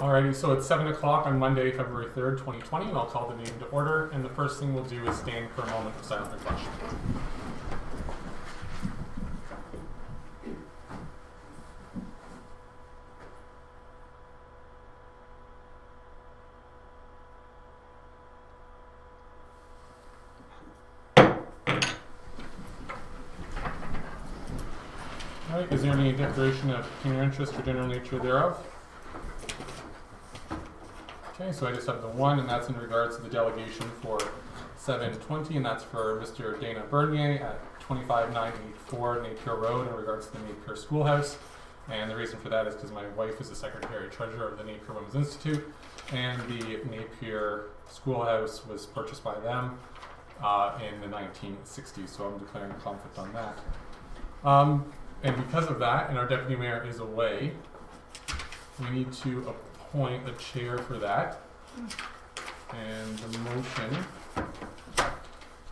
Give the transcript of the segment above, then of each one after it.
Alrighty, so it's 7 o'clock on Monday, February 3rd, 2020, and I'll call the meeting to order. And the first thing we'll do is stand for a moment of silent reflection. Alright, is there any declaration of peculiar interest or general nature thereof? Okay, so I just have the one, and that's in regards to the delegation for 720, and that's for Mr. Dana Bernier at 25984 Napier Road in regards to the Napier Schoolhouse. And the reason for that is because my wife is the Secretary Treasurer of the Napier Women's Institute, and the Napier Schoolhouse was purchased by them in the 1960s, so I'm declaring conflict on that. And because of that, and our Deputy Mayor is away, we need to appoint a chair for that. And the motion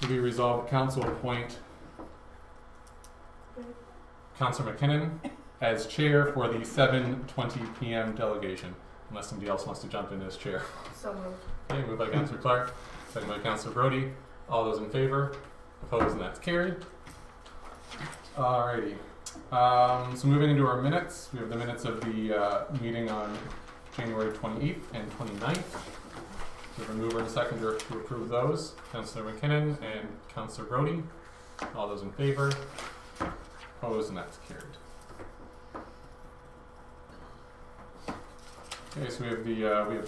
will be resolved that Council appoint Councillor McKinnon as chair for the 7:20 p.m. delegation, unless somebody else wants to jump in as chair. So moved. Okay, moved by Councillor Clark, second by Councillor Brody. All those in favor? Opposed, and that's carried. Alrighty. So moving into our minutes, we have the minutes of the meeting on January 28th and 29th. We have a mover and a seconder to approve those. Councillor McKinnon and Councillor Brody. All those in favor? Opposed, and that's carried. Okay, so we have a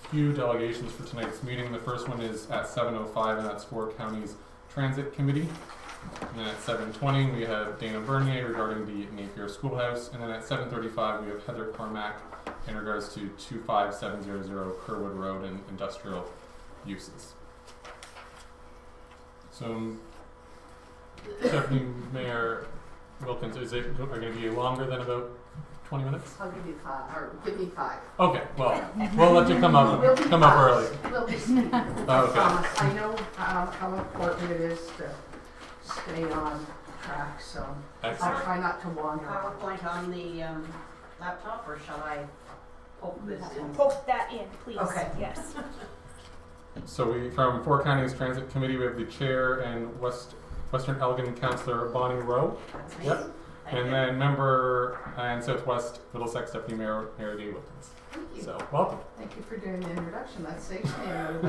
few delegations for tonight's meeting. The first one is at 7:05, and that's for County's Transit Committee. And then at 7:20 we have Dana Bernier regarding the Napier Schoolhouse, and then at 7:35 we have Heather Cormack in regards to 25700 Kerwood Road and industrial uses. So, Deputy Mayor Wilkins, are going to be longer than about 20 minutes? I'll give you 5, or give me 5. Okay, well, we'll let you come up early. We'll be speaking. Okay. I know how important it is to stay on track, so Excellent. I'll try not to wander. PowerPoint on the laptop, or shall I poke this in? Poke that in, please. Okay. Yes. So we, from Four Counties Transit Committee, we have the chair and Western Elgin Councillor Bonnie Rowe. That's me. Yep. And then member and Southwest Middlesex Deputy Mayor Mary D. Wilkins. Thank you. So welcome. Thank you for doing the introduction. That saves me a little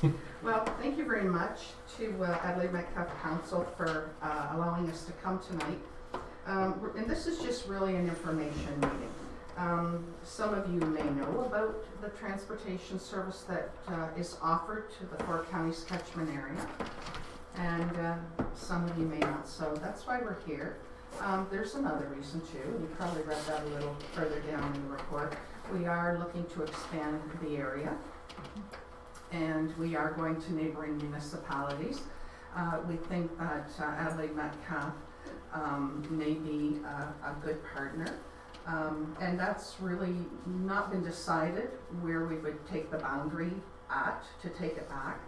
bit. Well, thank you very much to Adelaide Metcalfe Council for allowing us to come tonight. And this is just really an information meeting. Some of you may know about the transportation service that is offered to the Four Counties catchment area, and some of you may not. So that's why we're here. There's another reason too, and you probably read that a little further down in the report. We are looking to expand the area, and we are going to neighboring municipalities. We think that Adelaide Metcalfe may be a good partner, and that's really not been decided where we would take the boundary at to take it back.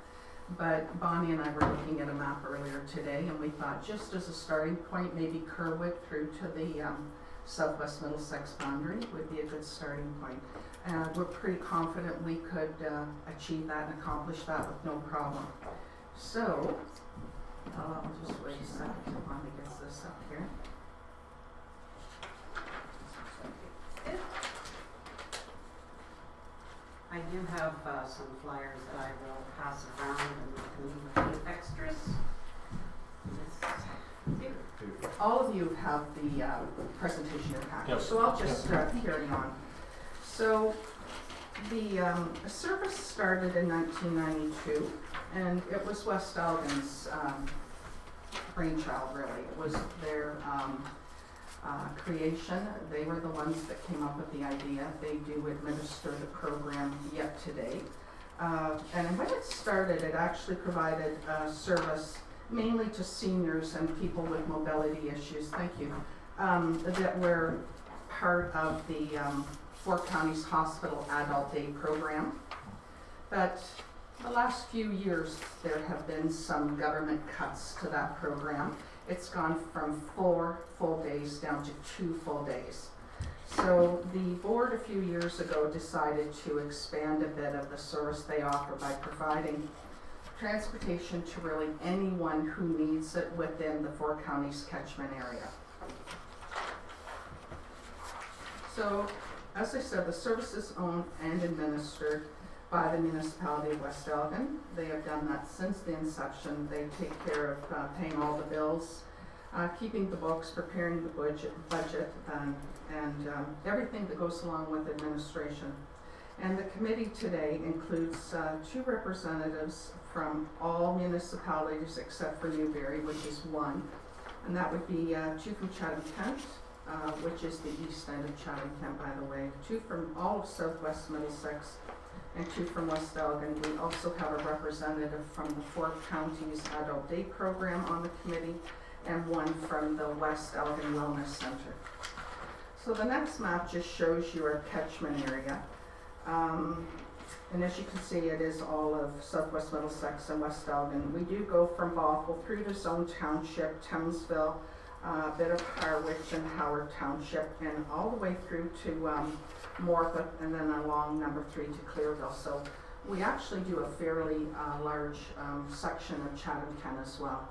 But Bonnie and I were looking at a map earlier today, and we thought just as a starting point, maybe Kerwood through to the Southwest Middlesex boundary would be a good starting point. We're pretty confident we could achieve that and accomplish that with no problem. So, I'll just wait a second till Bonnie gets this up here. I do have some flyers that I will pass around, and we can leave a few extras. All of you have the presentation in your package, Yep. so I'll just carry on. So the service started in 1992, and it was West Elgin's brainchild, really. It was their creation. They were the ones that came up with the idea. They do administer the program yet today. And when it started, it actually provided service mainly to seniors and people with mobility issues, thank you, that were part of the Four Counties Hospital Adult Day program. But the last few years, there have been some government cuts to that program. It's gone from 4 full days down to 2 full days. So the board a few years ago decided to expand a bit of the service they offer by providing transportation to really anyone who needs it within the 4 counties catchment area. So, as I said, the service is owned and administered by the municipality of West Elgin. They have done that since the inception. They take care of paying all the bills, keeping the books, preparing the budget, and everything that goes along with administration. And the committee today includes 2 representatives from all municipalities except for Newberry, which is 1. And that would be 2 from Chatham-Kent, which is the east end of Chatham-Kent, by the way, 2 from all of southwest Middlesex, and 2 from West Elgin. We also have a representative from the 4 counties adult day program on the committee, and 1 from the West Elgin Wellness Center. So the next map just shows you our catchment area. And as you can see, it is all of southwest Middlesex and West Elgin. We do go from Bothell through to Zone Township, Townsville, a bit of Harwich and Howard Township, and all the way through to Morpeth, and then along number 3 to Clearville. So we actually do a fairly large section of Chatham-Kent as well.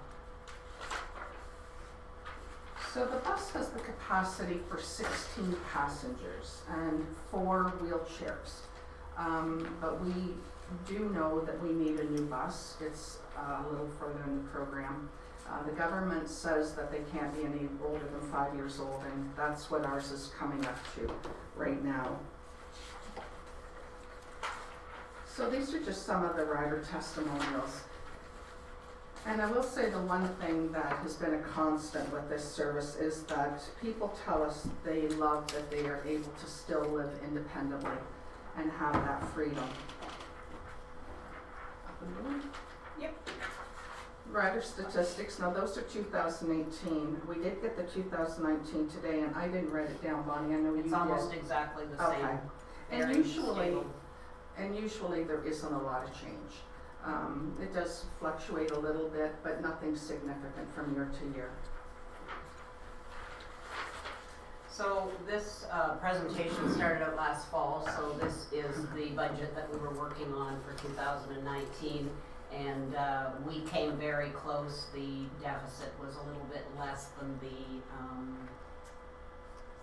So the bus has the capacity for 16 passengers and 4 wheelchairs. But we do know that we need a new bus. It's a little further in the program. The government says that they can't be any older than 5 years old, and that's what ours is coming up to right now. So these are just some of the rider testimonials. And I will say the one thing that has been a constant with this service is that people tell us they love that they are able to still live independently and have that freedom. Yep. Rider statistics, now those are 2018. We did get the 2019 today, and I didn't write it down, Bonnie, I know you did. It's almost exactly the same. Okay. Very stable. And usually there isn't a lot of change. It does fluctuate a little bit, but nothing significant from year to year. So this presentation started out last fall, so this is the budget that we were working on for 2019, and we came very close. The deficit was a little bit less than the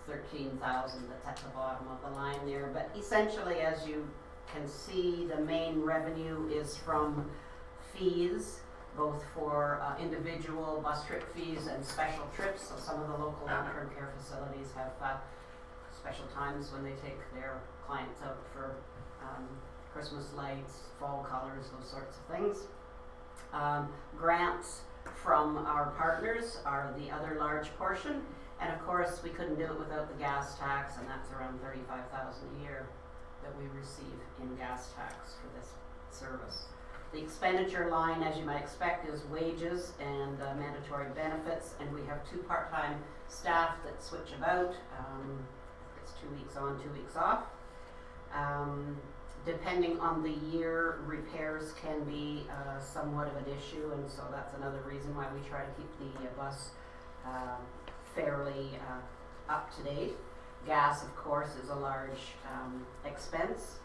13,000 that's at the bottom of the line there, but essentially, as you can see, the main revenue is from fees, both for individual bus trip fees and special trips. So some of the local long-term care facilities have special times when they take their clients out for Christmas lights, fall colors, those sorts of things. Grants from our partners are the other large portion, and of course we couldn't do it without the gas tax, and that's around $35,000 a year that we receive in gas tax for this service. The expenditure line, as you might expect, is wages and mandatory benefits, and we have 2 part-time staff that switch about. It's 2 weeks on, 2 weeks off. Depending on the year, repairs can be somewhat of an issue, and so that's another reason why we try to keep the bus fairly up to date. Gas, of course, is a large expense,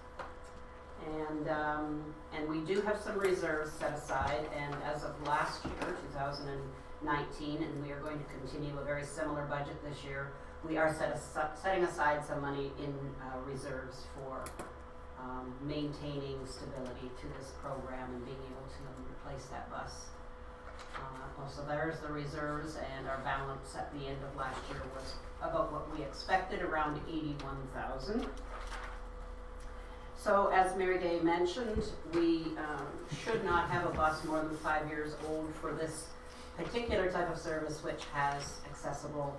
and we do have some reserves set aside, and as of last year, 2019, and we are going to continue a very similar budget this year, we are setting aside some money in reserves for maintaining stability to this program and being able to replace that bus. So there's the reserves, and our balance at the end of last year was about what we expected, around 81,000. So as Mary Day mentioned, we should not have a bus more than 5 years old for this particular type of service, which has accessible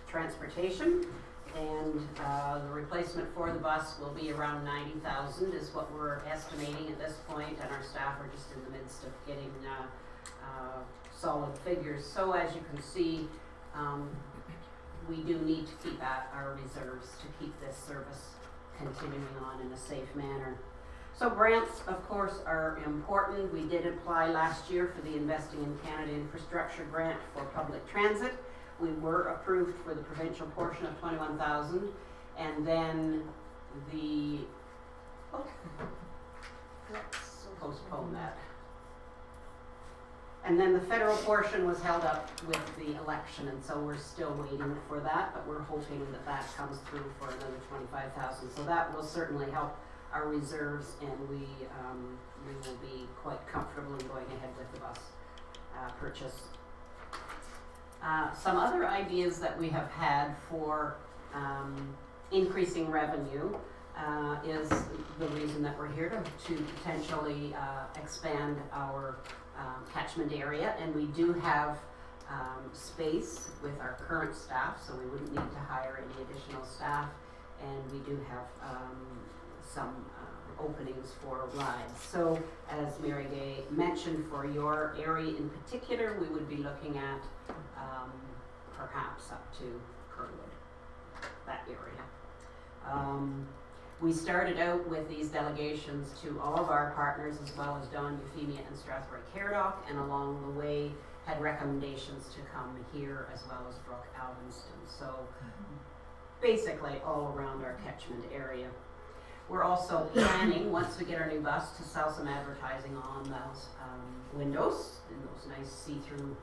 transportation. And the replacement for the bus will be around 90,000 is what we're estimating at this point, and our staff are just in the midst of getting solid figures. So as you can see, we do need to keep at our reserves to keep this service continuing on in a safe manner. So grants, of course, are important. We did apply last year for the Investing in Canada Infrastructure grant for public transit. we were approved for the provincial portion of 21,000, and then the, let's postpone that. And then the federal portion was held up with the election, and so we're still waiting for that, but we're hoping that that comes through for another 25,000. So that will certainly help our reserves, and we will be quite comfortable in going ahead with the bus purchase. Some other ideas that we have had for increasing revenue is the reason that we're here to potentially expand our catchment area, and we do have space with our current staff, so we wouldn't need to hire any additional staff, and we do have some openings for rides. So as Mary Gay mentioned, for your area in particular, we would be looking at perhaps up to Kerwood, that area. We started out with these delegations to all of our partners, as well as Don, Euphemia, and Strathroy Caradoc, and along the way had recommendations to come here, as well as Brooke Alvinston. So basically all around our catchment area. We're also planning, once we get our new bus, to sell some advertising on those windows, and those nice see-through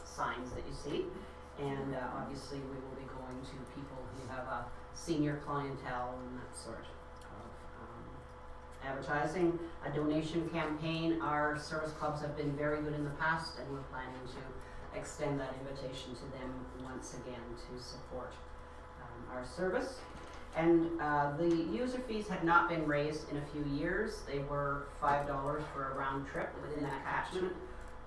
signs that you see. And obviously we will be going to people who have a senior clientele and that sort of advertising. A donation campaign. Our service clubs have been very good in the past, and we're planning to extend that invitation to them once again to support our service. And the user fees had not been raised in a few years. They were $5 for a round trip within that catchment.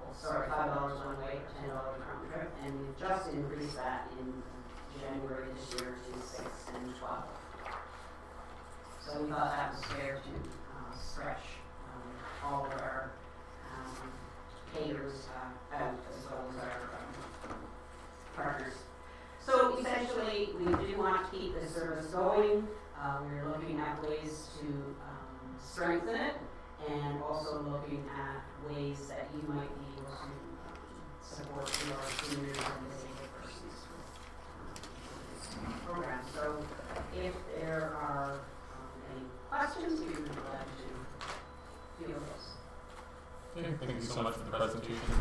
Well, sorry, $5 one way, $10 round trip, and we've just increased that in January this year to 6 and 12. So we thought that was fair to stretch all of our payers out, as well as our partners. So essentially, we do want to keep the service going. We're looking at ways to strengthen it, and also looking at ways that you might be able to support your seniors and disabled persons with program. So if there are any questions, we would be glad to field those. Okay, thank you so much for the presentation.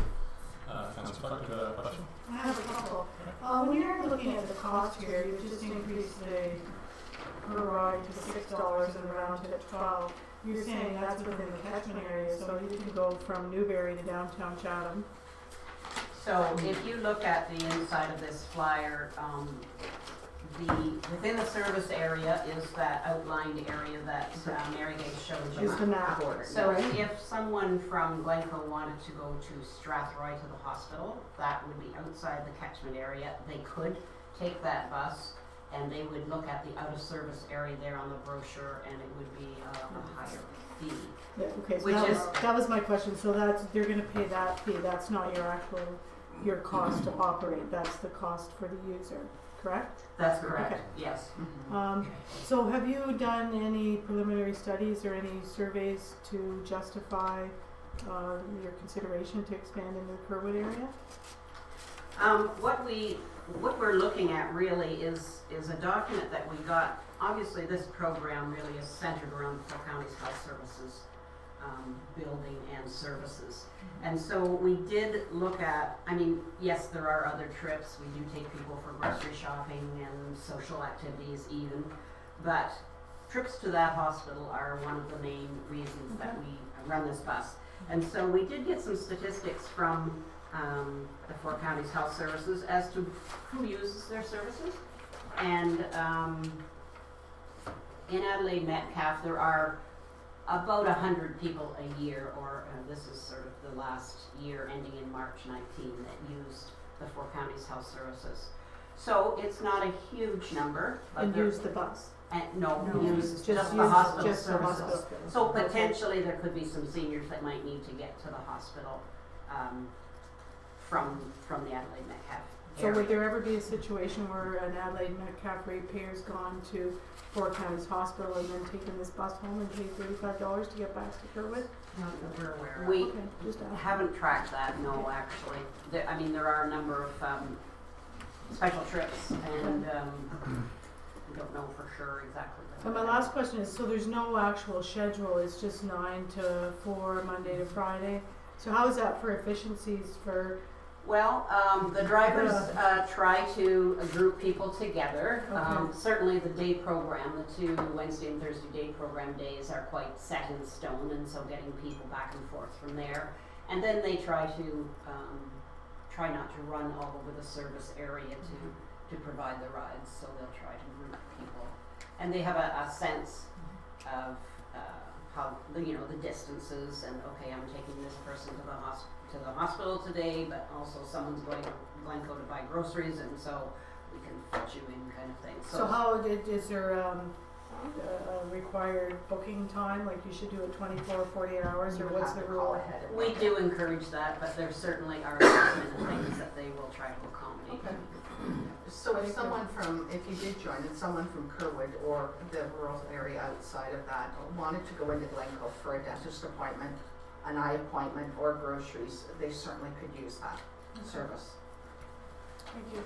Councillor Clark, do you have a question? I have a couple. When you're looking at the cost here, you just increased the per ride to $6 and round to 12. You're saying that's within the catchment area, so you can go from Newberry to downtown Chatham. So if you look at the inside of this flyer, within the service area is that outlined area that Mary Gay showed you. Is the map. So right? if someone from Glencoe wanted to go to Strathroy to the hospital, that would be outside the catchment area. They could take that bus, and they would look at the out-of-service area there on the brochure, and it would be a higher fee. Yeah, okay, so Which that was my question. So they're going to pay that fee. That's not your cost to operate. That's the cost for the user, correct? That's correct, Okay. yes. So have you done any preliminary studies or any surveys to justify your consideration to expand into the Kerwood area? What we're looking at really is a document that we got. Obviously, this program really is centered around the County's Health Services building and services. And so we did look at, I mean, yes, there are other trips. We do take people for grocery shopping and social activities even, but trips to that hospital are one of the main reasons that we run this bus. And so we did get some statistics from the Four Counties Health Services as to who uses their services. And in Adelaide Metcalfe, there are about 100 people a year, or this is sort of the last year ending in March 19 that used the Four Counties Health Services. So it's not a huge number. But And use the bus? No, use just use the hospital just the services. hospital. So potentially there could be some seniors that might need to get to the hospital from the Adelaide Metcalfe So area. would there ever be a situation where an Adelaide Metcalfe ratepayer's gone to Four Counties Hospital and then taken this bus home and paid $35 to get back to Kerwood? Not that we're aware of. Okay, We just asking. haven't tracked that, no, actually. I mean, there are a number of special trips, and we don't know for sure exactly. And my last question is, so there's no actual schedule, it's just 9 to 4, Monday to Friday? So how is that for efficiencies for, Well, the drivers try to group people together. Okay. Certainly the day program, the 2 Wednesday and Thursday day program days are quite set in stone, and so getting people back and forth from there. And then they try not to run all over the service area to provide the rides, so they'll try to group people. And they have a sense of how, the distances, and okay, I'm taking this person to the hospital today, but also someone's going to Glencoe to buy groceries, and so we can fit you in, kind of thing. so how is there a required booking time, like you should do it 24, 48 hours, or what's the rule? We do encourage that, but there certainly are last-minute things that they will try to accommodate. Okay. So if you did join, and someone from Kerwood or the rural area outside of that wanted to go into Glencoe for a dentist appointment, an eye appointment, or groceries, they certainly could use that service. Thank you.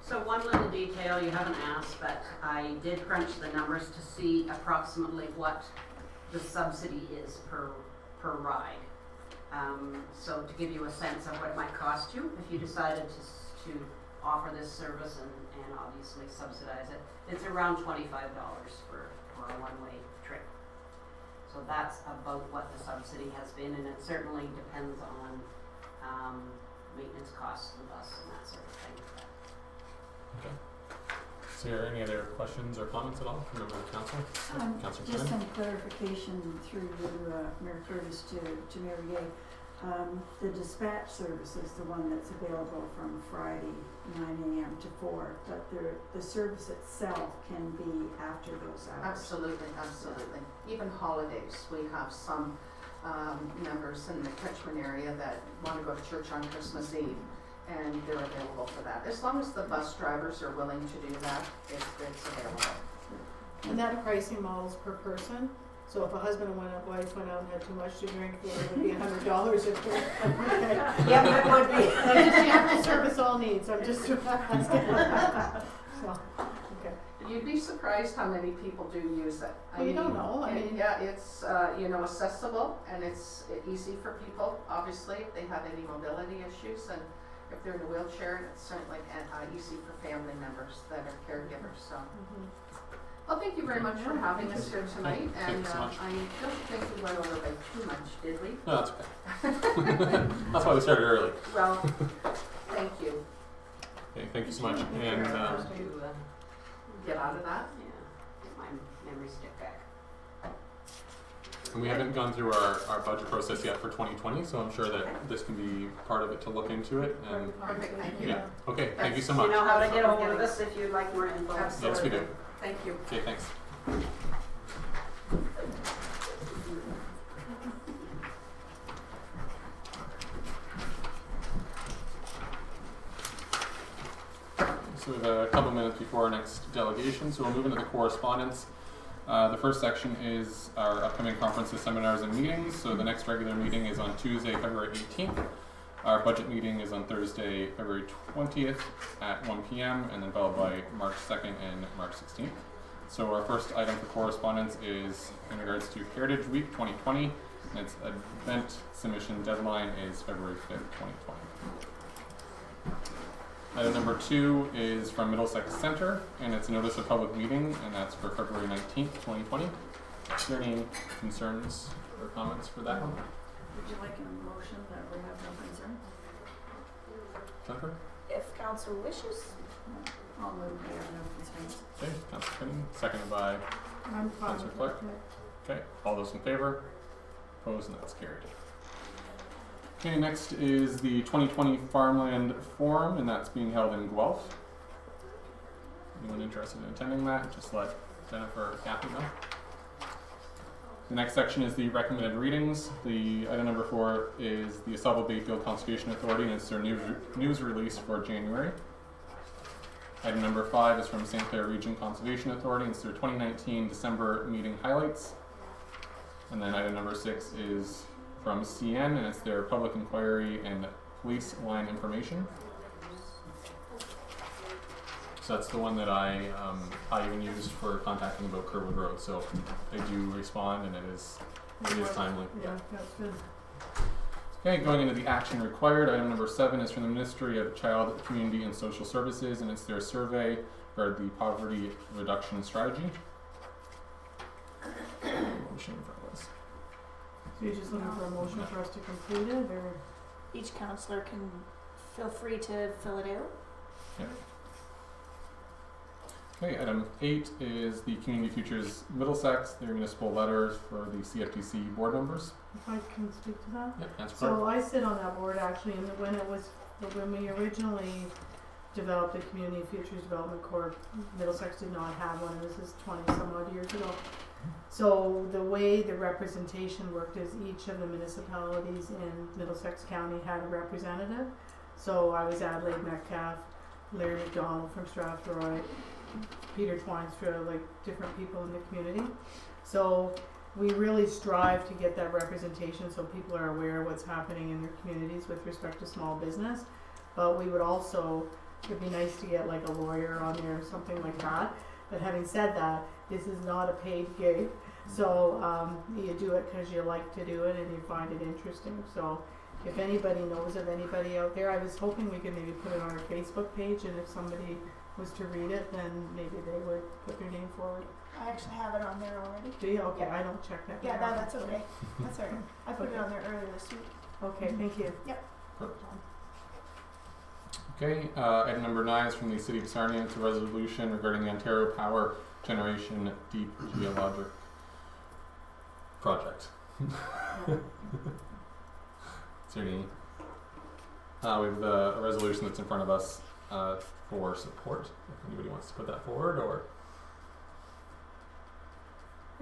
So one little detail you haven't asked, but I did crunch the numbers to see approximately what the subsidy is per ride. So to give you a sense of what it might cost you if you decided to offer this service and obviously subsidize it, it's around $25 for a one-way trip. So that's about what the subsidy has been, and it certainly depends on maintenance costs of the bus and that sort of thing. Okay. So are there any other questions or comments at all from members of council? Councillor Just Cannon? some clarification through you, Mayor Curtis, to Mary Gay. The dispatch service is the one that's available from Friday 9 a.m. to 4, but the service itself can be after those hours. Absolutely, absolutely. Even holidays, we have some members in the catchment area that want to go to church on Christmas Eve, and they're available for that. As long as the bus drivers are willing to do that, it's available. And that pricing model is per person? So if a husband and wife went out and had too much to drink, it would be $100 if they're okay. Yeah, it would be. That's just the ample service all needs, I'm just asking. So, okay. You'd be surprised how many people do use it. Well, you don't know, yeah, it's accessible, and it's easy for people, obviously, if they have any mobility issues, and if they're in a wheelchair, it's certainly easy for family members that are caregivers, so. Well, thank you very much for having us here tonight, Thank and you so much. I don't think we went over by too much, did we? No, that's okay. That's why we started early. Well, thank you. Okay, thank you so much. Thank you And very much to Get out of that. get my memory stick back. And we haven't gone through our budget process yet for 2020, so I'm sure that this can be part of it to look into it. And Perfect, thank you. yeah, okay, thank you so You much. know how to get a hold of us if you'd like more info. Yes, we do. Thank you. Okay, thanks. So we have a couple minutes before our next delegation, so we'll move into the correspondence. The first section is our upcoming conferences, seminars, and meetings. So the next regular meeting is on Tuesday, February 18th. Our budget meeting is on Thursday, February 20th at 1 p.m. and then followed by March 2nd and March 16th. So our first item for correspondence is in regards to Heritage Week 2020, and its event submission deadline is February 5th, 2020. Item number 2 is from Middlesex Center, and it's a notice of public meeting, and that's for February 19th, 2020. Are there any concerns or comments for that one? Would you like a motion that we have no concern? Jennifer? If council wishes. I'll move we have no concerns. Okay, Councilor Finney, seconded by I'm fine Councillor with Clark. that. Okay, all those in favor? Opposed, and that's carried. Okay, next is the 2020 Farmland Forum, and that's being held in Guelph. Anyone interested in attending that, just let Jennifer or Kathy know. The next section is the recommended readings. The item number 4 is the Asselva Bayfield Conservation Authority, and it's their news release for January. Item number 5 is from St. Clair Region Conservation Authority, and it's their 2019 December meeting highlights. And then item number 6 is from CN, and it's their public inquiry and police line information. So that's the one that I even used for contacting about Kerwood Road. So they do respond, and it is timely. Yeah, that's good. Okay, going into the action required, item number 7 is from the Ministry of Child, Community and Social Services, and it's their survey for the poverty reduction strategy. Motion in front of us. So you're just looking for a motion for us to complete it, or? Each counselor can feel free to fill it out. Okay, item 8 is the Community Futures Middlesex, their municipal letters for the CFTC board members. If I can speak to that? Yep, that's correct. So I sit on that board actually, and when we originally developed the Community Futures Development Corp, Middlesex did not have one, and this is 20 some odd years ago. So the way the representation worked is each of the municipalities in Middlesex County had a representative. So I was Adelaide Metcalfe, Larry McDonald from Strathroy, Peter Twinstra, like different people in the community. So we really strive to get that representation so people are aware of what's happening in their communities with respect to small business. But we would also, it'd be nice to get like a lawyer on there or something like that. But having said that, this is not a paid gig. So you do it because you like to do it and you find it interesting. So if anybody knows of anybody out there, I was hoping we could maybe put it on our Facebook page, and if somebody was to read it, then maybe they would put their name forward. I actually have it on there already. Do you? Okay, Yeah. I don't check that. Yeah, very that's often. okay. That's alright. I put it Okay. on there earlier this week. Okay, thank you. Okay, item number 9 is from the City of Sarnia. It's a resolution regarding the Ontario Power Generation Deep Geologic Project. Certainly. We have a resolution that's in front of us for support. If anybody wants to put that forward, or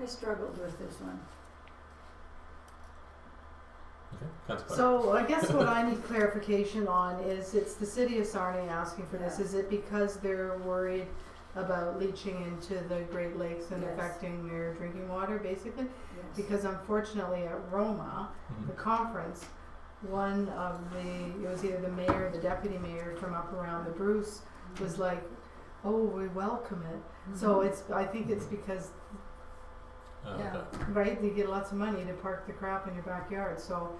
I struggled with this one. okay, Councillor. So I guess what I need clarification on is, it's the City of Sarnia asking for this. Yeah. Is it because they're worried about leaching into the Great Lakes and Yes. affecting their drinking water, basically? Yes. Because unfortunately at Roma, the conference, one of it was either the mayor or the deputy mayor from up around the Bruce was like, oh, we welcome it. So I think it's because, Yeah. Okay. right, you get lots of money to park the crap in your backyard. So,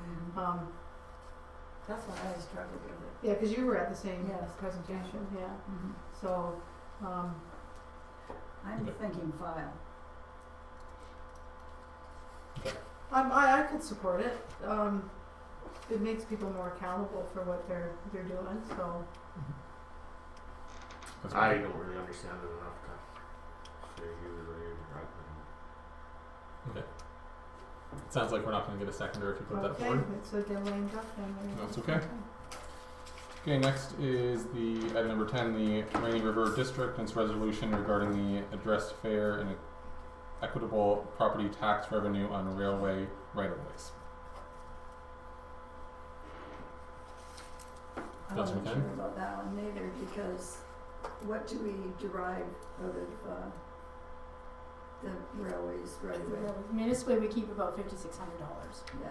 That's why I struggled with it. yeah, because you were at the same Yes. presentation, yeah. So, I'm Okay. thinking file. I could support it. It makes people more accountable for what they're doing. So, That's I fine. don't really understand it enough to say who's Okay. It sounds like we're not going to get a seconder if you put that okay, forward. it's a delaying duck then. That's okay. Okay, next is the item number 10, the Rainy River District, and its resolution regarding the addressed fare and equitable property tax revenue on railway right-of-ways. I'm Councillor not McKinnon? sure about that one neither, because what do we derive out of the railways right away? Municipally, we keep about $5,600. Yeah.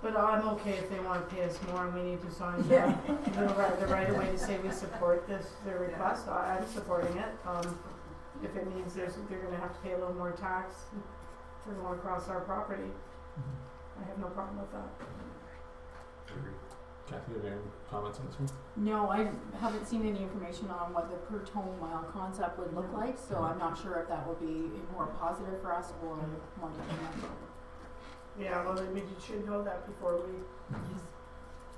But I'm okay if they want to pay us more and we need to sign Yeah. the right of way to say we support their request. I'm supporting it. If it means they're going to have to pay a little more tax for going across our property, I have no problem with that. Kathy, have you any comments on this one? No, I haven't seen any information on what the per tone mile concept would look like, so I'm not sure if that would be more positive for us or more detrimental. Yeah, well, we should know that before we,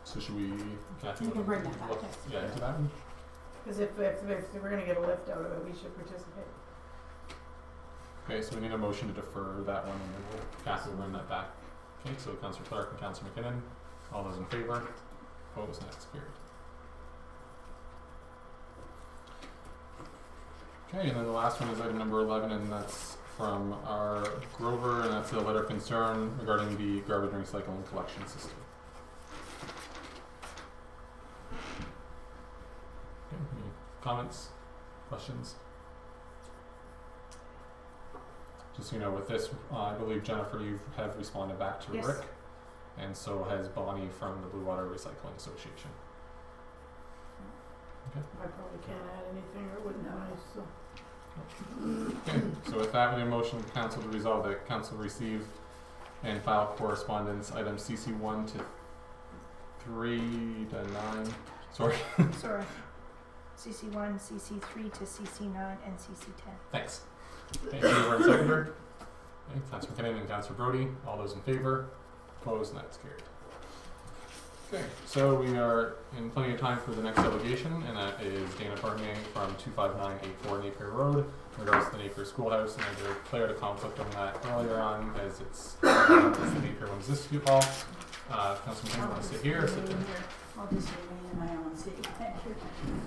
So should we, Kathy? You can bring that back, look, yes. Yeah, into that one? because if we're going to get a lift out of it, we should participate. Okay, so we need a motion to defer that one, and then Kathy will bring that back. Okay, so Councillor Clark and Councillor McKinnon, all those in favour? Opposed? Next, carried. Okay, and then the last one is item number 11, and that's from our Grover, and that's a letter of concern regarding the garbage recycling collection system. Okay, any comments, questions? Just so you know, with this, I believe Jennifer, you have responded back to Yes. Rick, and so has Bonnie from the Blue Water Recycling Association. I probably can't add anything, or it wouldn't be nice, so. Okay, so with that, we have a motion of council to resolve that council receive and file correspondence items CC 1 to 3 to 9. Sorry. Sorry. CC1, CC3 to CC9, and CC10. Thanks. Thank you, Mover and seconder. Okay, Councilor McKinnon and Councilor Brody, all those in favor? Opposed, and that's carried. Okay, so we are in plenty of time for the next delegation, and that is Dana Barnier from 25984 Napier Road, in regards to the Napier Schoolhouse, and I declared a conflict on that earlier on, as it's the Napier Women's Institute Hall. Councilor McKinnon, want to sit here or sit there? I'll just remain in my own seat. Thank you.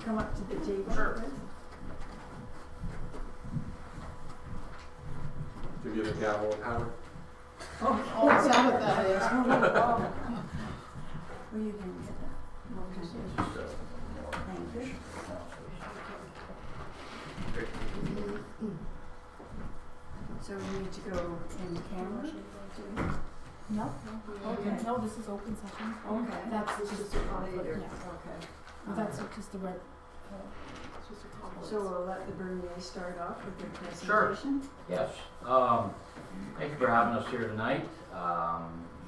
Come up to the table. Sure. please. Give you the gavel of power. Oh, Oh, is that what that is? Well, you can get that. Thank you. So we need to go in camera? No, Okay. no, this is open session. Okay. That's just a conflict, Later. yeah. Okay. That's just a it's just a conflict. So we'll let the Bernier start off with their Sure. presentation. Yes. Thank you for having us here tonight.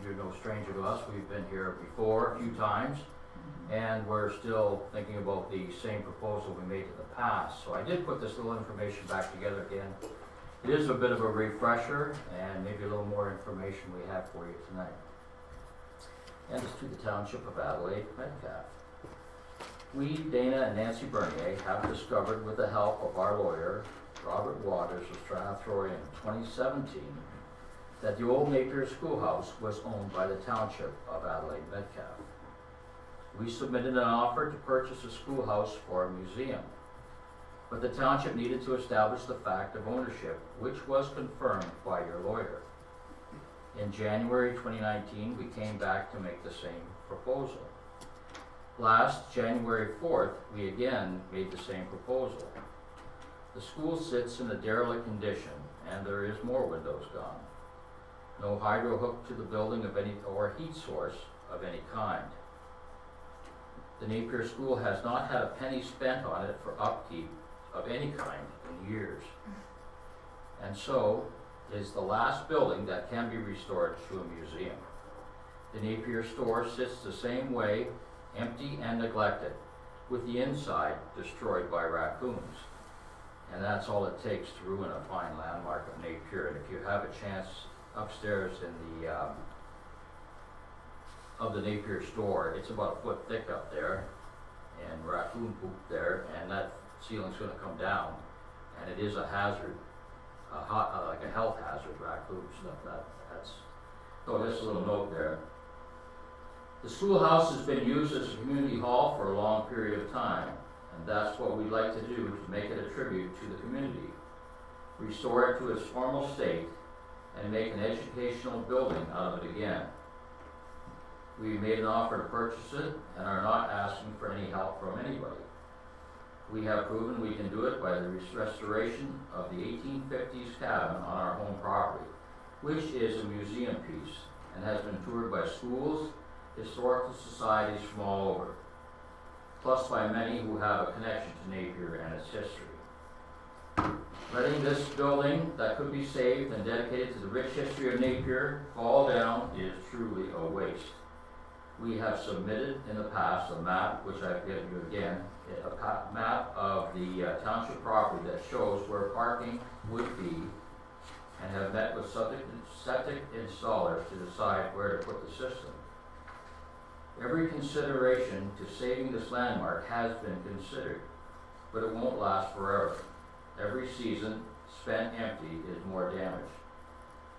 You're no stranger to us. We've been here before a few times, and we're still thinking about the same proposal we made in the past. So I did put this little information back together again. It is a bit of a refresher and maybe a little more information we have for you tonight. And it's to the Township of Adelaide Metcalfe. We, Dana and Nancy Bernier, have discovered with the help of our lawyer, Robert Waters of Strathroy in 2017, that the old Napier Schoolhouse was owned by the Township of Adelaide Metcalfe. We submitted an offer to purchase the schoolhouse for a museum, but the Township needed to establish the fact of ownership, which was confirmed by your lawyer. In January 2019, we came back to make the same proposal. Last January 4th, we again made the same proposal. The school sits in a derelict condition, and there is more windows gone. No hydro hook to the building of any or heat source of any kind. The Napier School has not had a penny spent on it for upkeep of any kind in years. And so is the last building that can be restored to a museum. The Napier store sits the same way, empty and neglected, with the inside destroyed by raccoons. And that's all it takes to ruin a fine landmark of Napier. And if you have a chance upstairs in the of the Napier store, it's about a foot thick up there, and raccoon poop there, and that ceiling's going to come down, and it is a hazard, like a health hazard, raccoon stuff. That's so just a little note there. The schoolhouse has been used as a community hall for a long period of time, and that's what we'd like to do to make it a tribute to the community, restore it to its formal state, and make an educational building out of it again. We made an offer to purchase it and are not asking for any help from anybody. We have proven we can do it by the restoration of the 1850s cabin on our home property, which is a museum piece and has been toured by schools, historical societies from all over, plus by many who have a connection to Napier and its history. Letting this building that could be saved and dedicated to the rich history of Napier fall down is truly a waste. We have submitted in the past a map, which I've given you again, a map of the township property that shows where parking would be, and have met with septic installers to decide where to put the system. Every consideration to saving this landmark has been considered, but it won't last forever. Every season spent empty is more damage.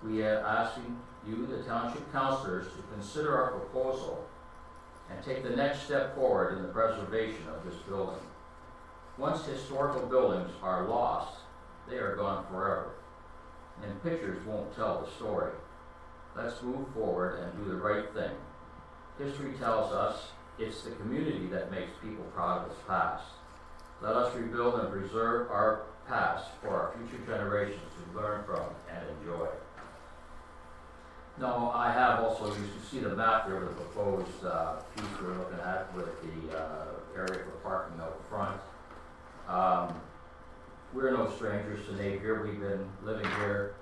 We are asking you, the township councillors, to consider our proposal and take the next step forward in the preservation of this building. Once historical buildings are lost, they are gone forever, and pictures won't tell the story. Let's move forward and do the right thing. History tells us it's the community that makes people proud of its past. Let us rebuild and preserve our past for our future generations to learn from and enjoy. No, I have also, you should see the map there, the proposed piece we're looking at with the area for parking out front. We're no strangers to Napier. We've been living here,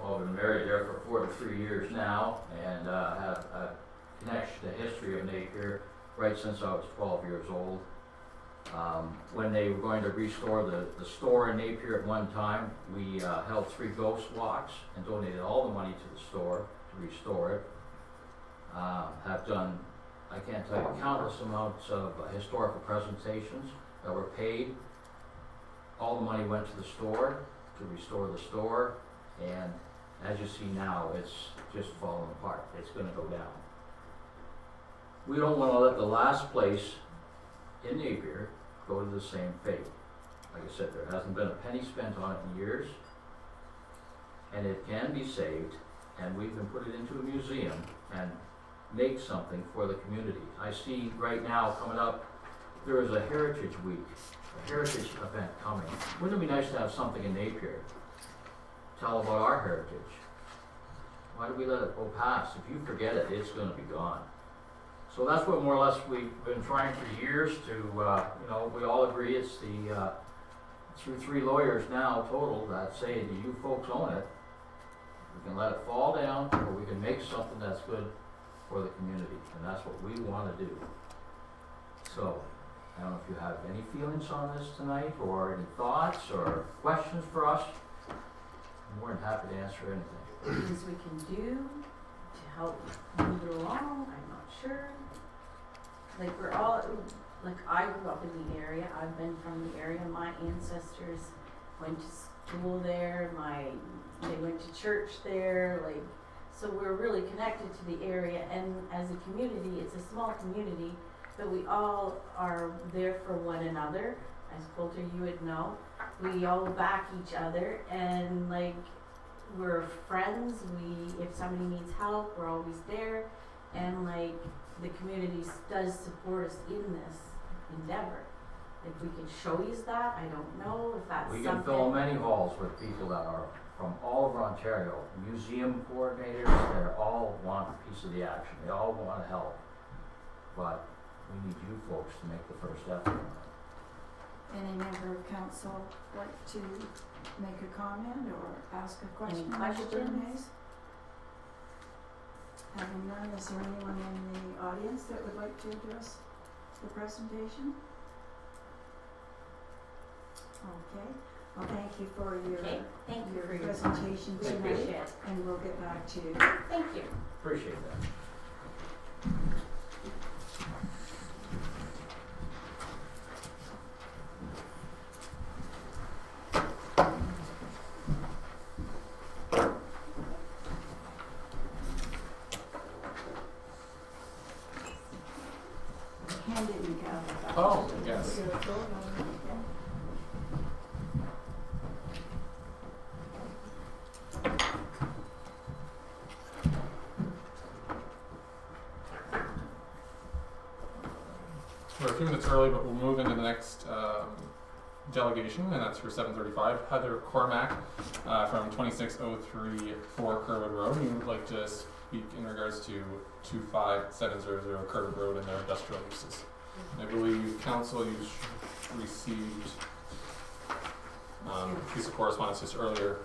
well, been married there for 43 years now, and have a connection to history of Napier right since I was 12 years old. When they were going to restore the store in Napier at one time, we held 3 ghost walks and donated all the money to the store to restore it. Have done, I can't tell you, countless amounts of historical presentations that were paid. All the money went to the store to restore the store, and as you see now, it's just falling apart. It's going to go down. We don't want to let the last place in Napier go to the same fate. Like I said, there hasn't been a penny spent on it in years, and it can be saved, and we can put it into a museum and make something for the community. I see right now coming up, there is a Heritage Week, a Heritage event coming. Wouldn't it be nice to have something in Napier? Tell about our heritage. Why do we let it go past? If you forget it, it's going to be gone. So that's what more or less we've been trying for years to, you know, we all agree it's the, through 3 lawyers now total that say that you folks own it. We can let it fall down, or we can make something that's good for the community, and that's what we want to do. So, I don't know if you have any feelings on this tonight, or any thoughts, or questions for us. I'm more than happy to answer anything. Things we can do to help move it along, I'm not sure. Like we're all, like I grew up in the area, I've been from the area, my ancestors went to school there, they went to church there, like, so we're really connected to the area, and as a community, it's a small community, but we all are there for one another. As Coulter, you would know, we all back each other, and like, we're friends, if somebody needs help, we're always there, and like, the community does support us in this endeavor. If we could show you that, I don't know if that's We something. can fill many halls with people that are from all over Ontario, museum coordinators, they all want a piece of the action, they all want to help. But we need you folks to make the first effort. Any member of council like to make a comment or ask a question? Any questions? Having none, is there anyone in the audience that would like to address the presentation? Okay, well thank you for your, Okay, thank you for your presentation We tonight, appreciate it. and we'll get back to you. Thank you. Appreciate that. Hand it in, Cal. Oh, yes. We're a few minutes early, but we'll move into the next delegation, and that's for 7:35. Heather Cormack from 2603 4 Kerwood Road. You would like to speak in regards to 25700 Kerwood Road and their industrial uses. I believe council, you received a piece of correspondence just earlier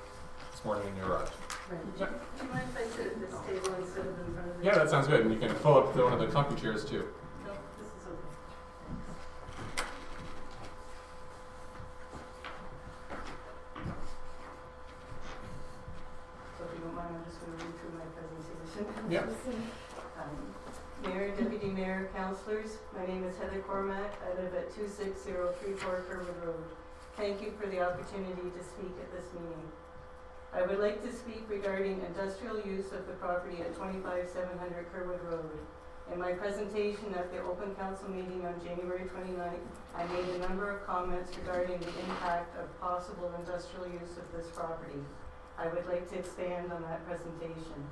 this morning when you arrived. Do you mind if I sit at this table instead of in front of the? Yeah, that sounds good, and you can pull up one of the comfy chairs too. No, this is okay. So if you don't mind, I'm just going to read through my presentation. Yeah. Mayor, Deputy Mayor, Councillors, my name is Heather Cormack. I live at 26034 Kerwood Road. Thank you for the opportunity to speak at this meeting. I would like to speak regarding industrial use of the property at 25700 Kerwood Road. In my presentation at the Open Council meeting on January 29th, I made a number of comments regarding the impact of possible industrial use of this property. I would like to expand on that presentation.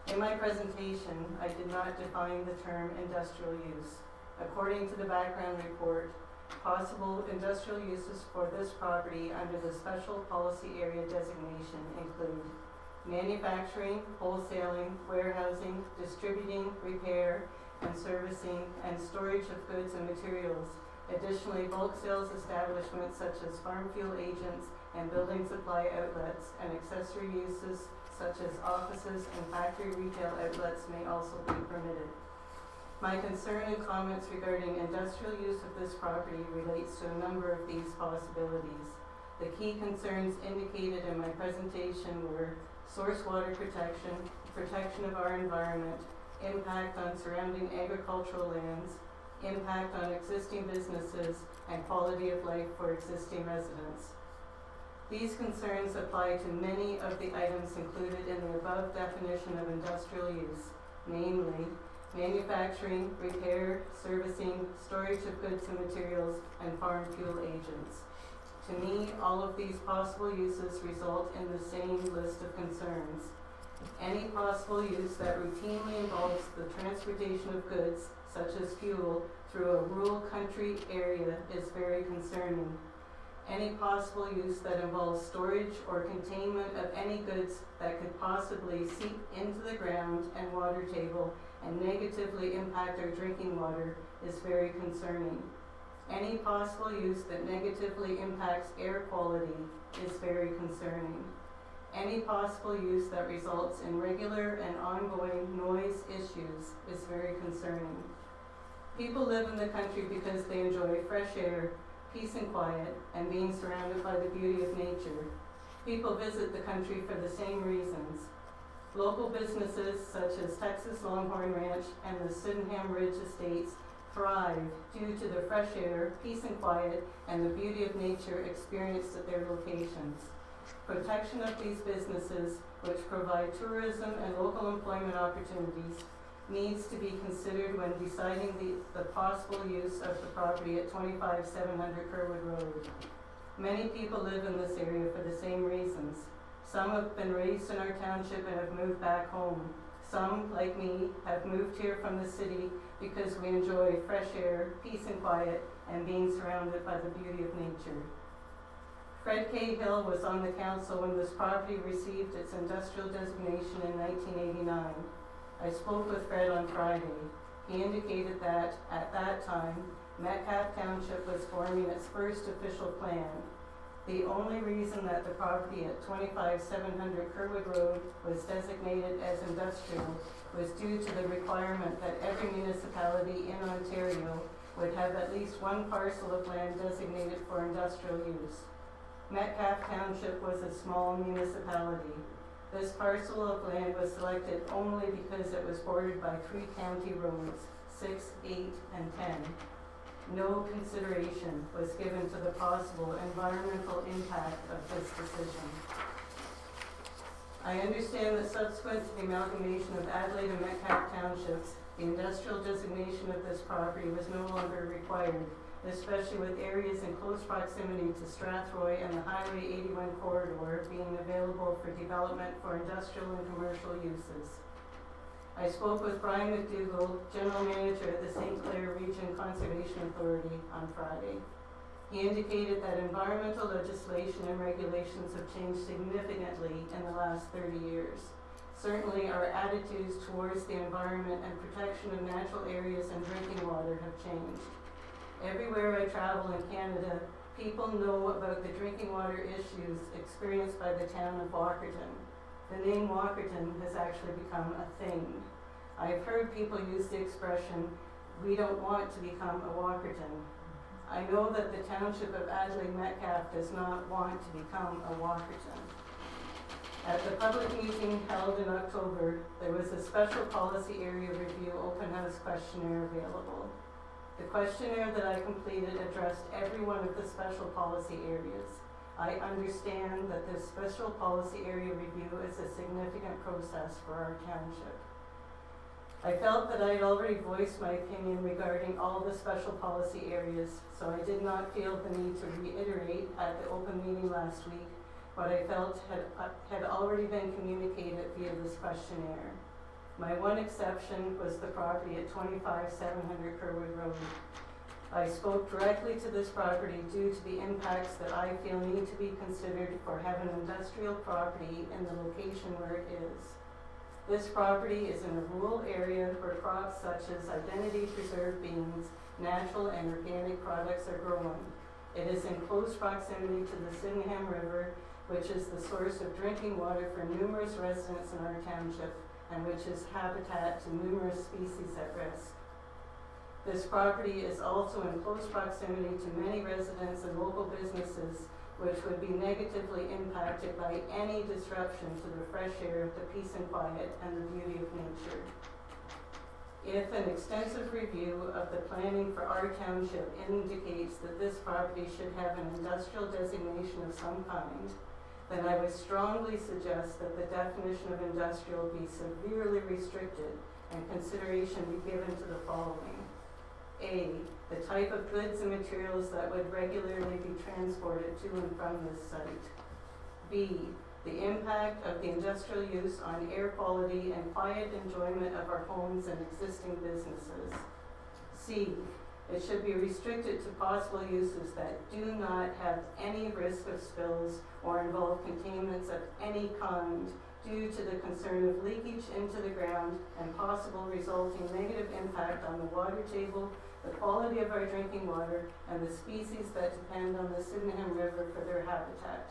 In my presentation, I did not define the term industrial use. According to the background report, possible industrial uses for this property under the special policy area designation include manufacturing, wholesaling, warehousing, distributing, repair, and servicing, and storage of goods and materials. Additionally, bulk sales establishments such as farm fuel agents and building supply outlets and accessory uses such as offices and factory retail outlets may also be permitted. My concern and comments regarding industrial use of this property relates to a number of these possibilities. The key concerns indicated in my presentation were source water protection, protection of our environment, impact on surrounding agricultural lands, impact on existing businesses, and quality of life for existing residents. These concerns apply to many of the items included in the above definition of industrial use, namely manufacturing, repair, servicing, storage of goods and materials, and farm fuel agents. To me, all of these possible uses result in the same list of concerns. Any possible use that routinely involves the transportation of goods, such as fuel, through a rural country area is very concerning. Any possible use that involves storage or containment of any goods that could possibly seep into the ground and water table and negatively impact our drinking water is very concerning. Any possible use that negatively impacts air quality is very concerning. Any possible use that results in regular and ongoing noise issues is very concerning. People live in the country because they enjoy fresh air, peace and quiet, and being surrounded by the beauty of nature. People visit the country for the same reasons. Local businesses such as Texas Longhorn Ranch and the Sydenham Ridge Estates thrive due to the fresh air, peace and quiet, and the beauty of nature experienced at their locations. Protection of these businesses, which provide tourism and local employment opportunities, needs to be considered when deciding the possible use of the property at 25700 Kerwood Road. Many people live in this area for the same reasons. Some have been raised in our township and have moved back home. Some, like me, have moved here from the city because we enjoy fresh air, peace and quiet, and being surrounded by the beauty of nature. Fred Cahill was on the council when this property received its industrial designation in 1989. I spoke with Fred on Friday. He indicated that, at that time, Metcalfe Township was forming its first official plan. The only reason that the property at 25700 Kerwood Road was designated as industrial was due to the requirement that every municipality in Ontario would have at least one parcel of land designated for industrial use. Metcalfe Township was a small municipality. This parcel of land was selected only because it was bordered by 3 county roads, 6, 8, and 10. No consideration was given to the possible environmental impact of this decision. I understand that subsequent to the amalgamation of Adelaide and Metcalfe Townships, the industrial designation of this property was no longer required, especially with areas in close proximity to Strathroy and the Highway 81 corridor being available for development for industrial and commercial uses. I spoke with Brian McDougall, General Manager at the St. Clair Region Conservation Authority, on Friday. He indicated that environmental legislation and regulations have changed significantly in the last 30 years. Certainly our attitudes towards the environment and protection of natural areas and drinking water have changed. Everywhere I travel in Canada, people know about the drinking water issues experienced by the town of Walkerton. The name Walkerton has actually become a thing. I've heard people use the expression, "We don't want to become a Walkerton." I know that the township of Adelaide Metcalfe does not want to become a Walkerton. At the public meeting held in October, there was a special policy area review open house questionnaire available. The questionnaire that I completed addressed every one of the special policy areas. I understand that this special policy area review is a significant process for our township. I felt that I had already voiced my opinion regarding all the special policy areas, so I did not feel the need to reiterate at the open meeting last week what I felt had already been communicated via this questionnaire. My one exception was the property at 25700 Kerwood Road. I spoke directly to this property due to the impacts that I feel need to be considered for having industrial property in the location where it is. This property is in a rural area where crops such as identity preserved beans, natural and organic products are grown. It is in close proximity to the Sydenham River, which is the source of drinking water for numerous residents in our township and which is habitat to numerous species at risk. This property is also in close proximity to many residents and local businesses, which would be negatively impacted by any disruption to the fresh air, the peace and quiet, and the beauty of nature. If an extensive review of the planning for our township indicates that this property should have an industrial designation of some kind, then I would strongly suggest that the definition of industrial be severely restricted and consideration be given to the following. A, the type of goods and materials that would regularly be transported to and from this site. B, the impact of the industrial use on air quality and quiet enjoyment of our homes and existing businesses. C, it should be restricted to possible uses that do not have any risk of spills or involve contaminants of any kind due to the concern of leakage into the ground and possible resulting negative impact on the water table, the quality of our drinking water, and the species that depend on the Sydenham River for their habitat.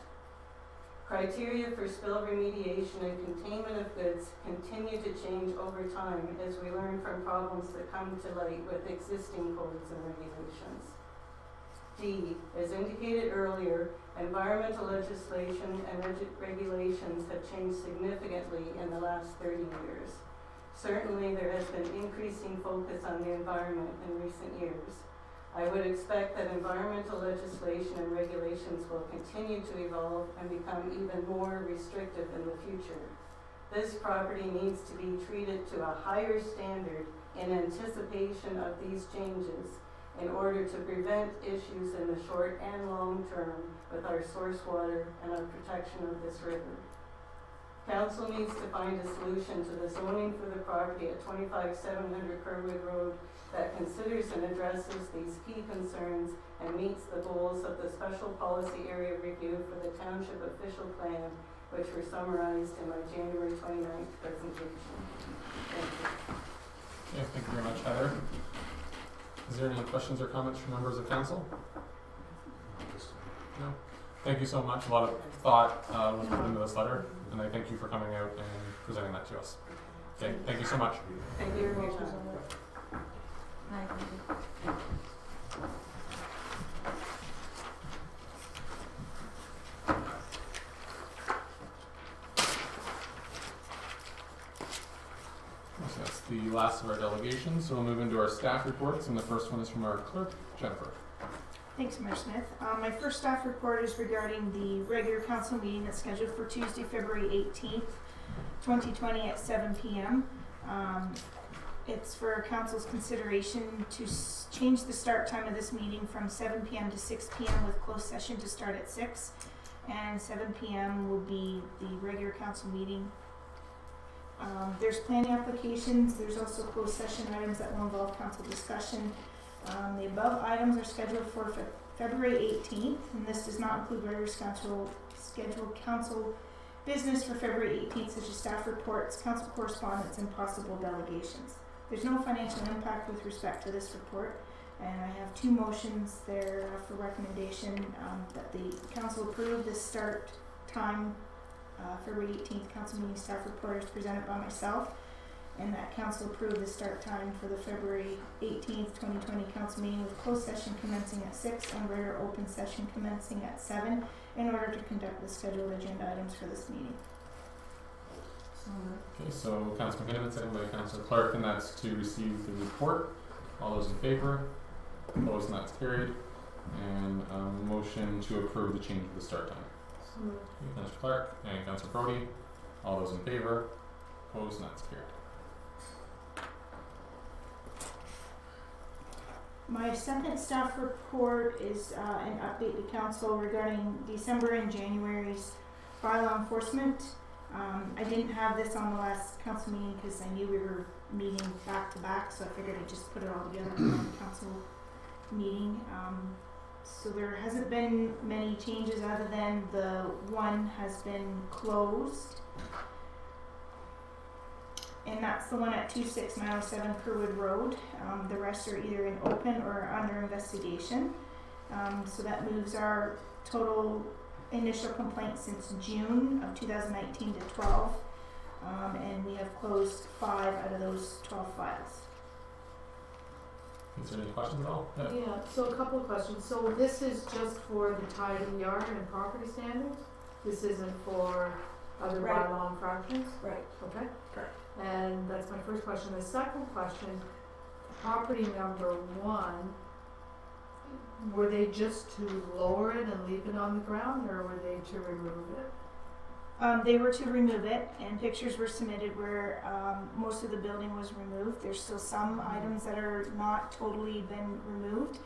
Criteria for spill remediation and containment of goods continue to change over time as we learn from problems that come to light with existing codes and regulations. D, as indicated earlier, environmental legislation and regulations have changed significantly in the last 30 years. Certainly, there has been increasing focus on the environment in recent years. I would expect that environmental legislation and regulations will continue to evolve and become even more restrictive in the future. This property needs to be treated to a higher standard in anticipation of these changes in order to prevent issues in the short and long term with our source water and our protection of this river. Council needs to find a solution to the zoning for the property at 25700 Kerwood Road that considers and addresses these key concerns and meets the goals of the Special Policy Area Review for the Township Official Plan, which were summarized in my January 29th presentation. Thank you. Okay, thank you very much, Heather. Is there any questions or comments from members of council? No? Thank you so much. A lot of thought was put into this letter, and I thank you for coming out and presenting that to us. Okay, thank you so much. Thank you very much. So that's the last of our delegations, so we'll move into our staff reports, and the first one is from our clerk, Jennifer. Thanks, Mayor Smith. My first staff report is regarding the regular council meeting that's scheduled for Tuesday, February 18th, 2020 at 7 p.m. It's for council's consideration to change the start time of this meeting from 7 p.m. to 6 p.m. with closed session to start at 6, and 7 p.m. will be the regular council meeting. There's planning applications. There's also closed session items that will involve council discussion. The above items are scheduled for February 18th, and this does not include regular scheduled council business for February 18th, such as staff reports, council correspondence, and possible delegations. There's no financial impact with respect to this report, and I have two motions there for recommendation that the council approve the start time February 18th council meeting staff report is presented by myself, and that council approve the start time for the February 18th, 2020 council meeting with closed session commencing at 6 and regular open session commencing at 7 in order to conduct the scheduled agenda items for this meeting. Okay, so Councilor McGinnivan, second by Councilor Clark, and that's to receive the report. All those in favor? Opposed, and that's carried. And motion to approve the change of the start time. Okay, Councilor Clark and Councilor Brody. All those in favor? Opposed, and that's carried. My second staff report is an update to council regarding December and January's bylaw enforcement. I didn't have this on the last council meeting because I knew we were meeting back to back, so I figured I'd just put it all together on the council meeting. So there hasn't been many changes other than the one has been closed. And that's the one at 2697 Kerwood Road. The rest are either in open or under investigation. So that moves our total initial complaints since June of 2019 to 12. And we have closed 5 out of those 12 files. Is there any questions at all? Yeah, so a couple of questions. So this is just for the tidy yard and property standards? This isn't for other Right. bylaw infractions? Right. Okay. Correct. And that's my first question. The second question, property number 1, were they just to lower it and leave it on the ground, or were they to remove it? They were to remove it, and pictures were submitted where most of the building was removed. There's still some items that are not totally been removed.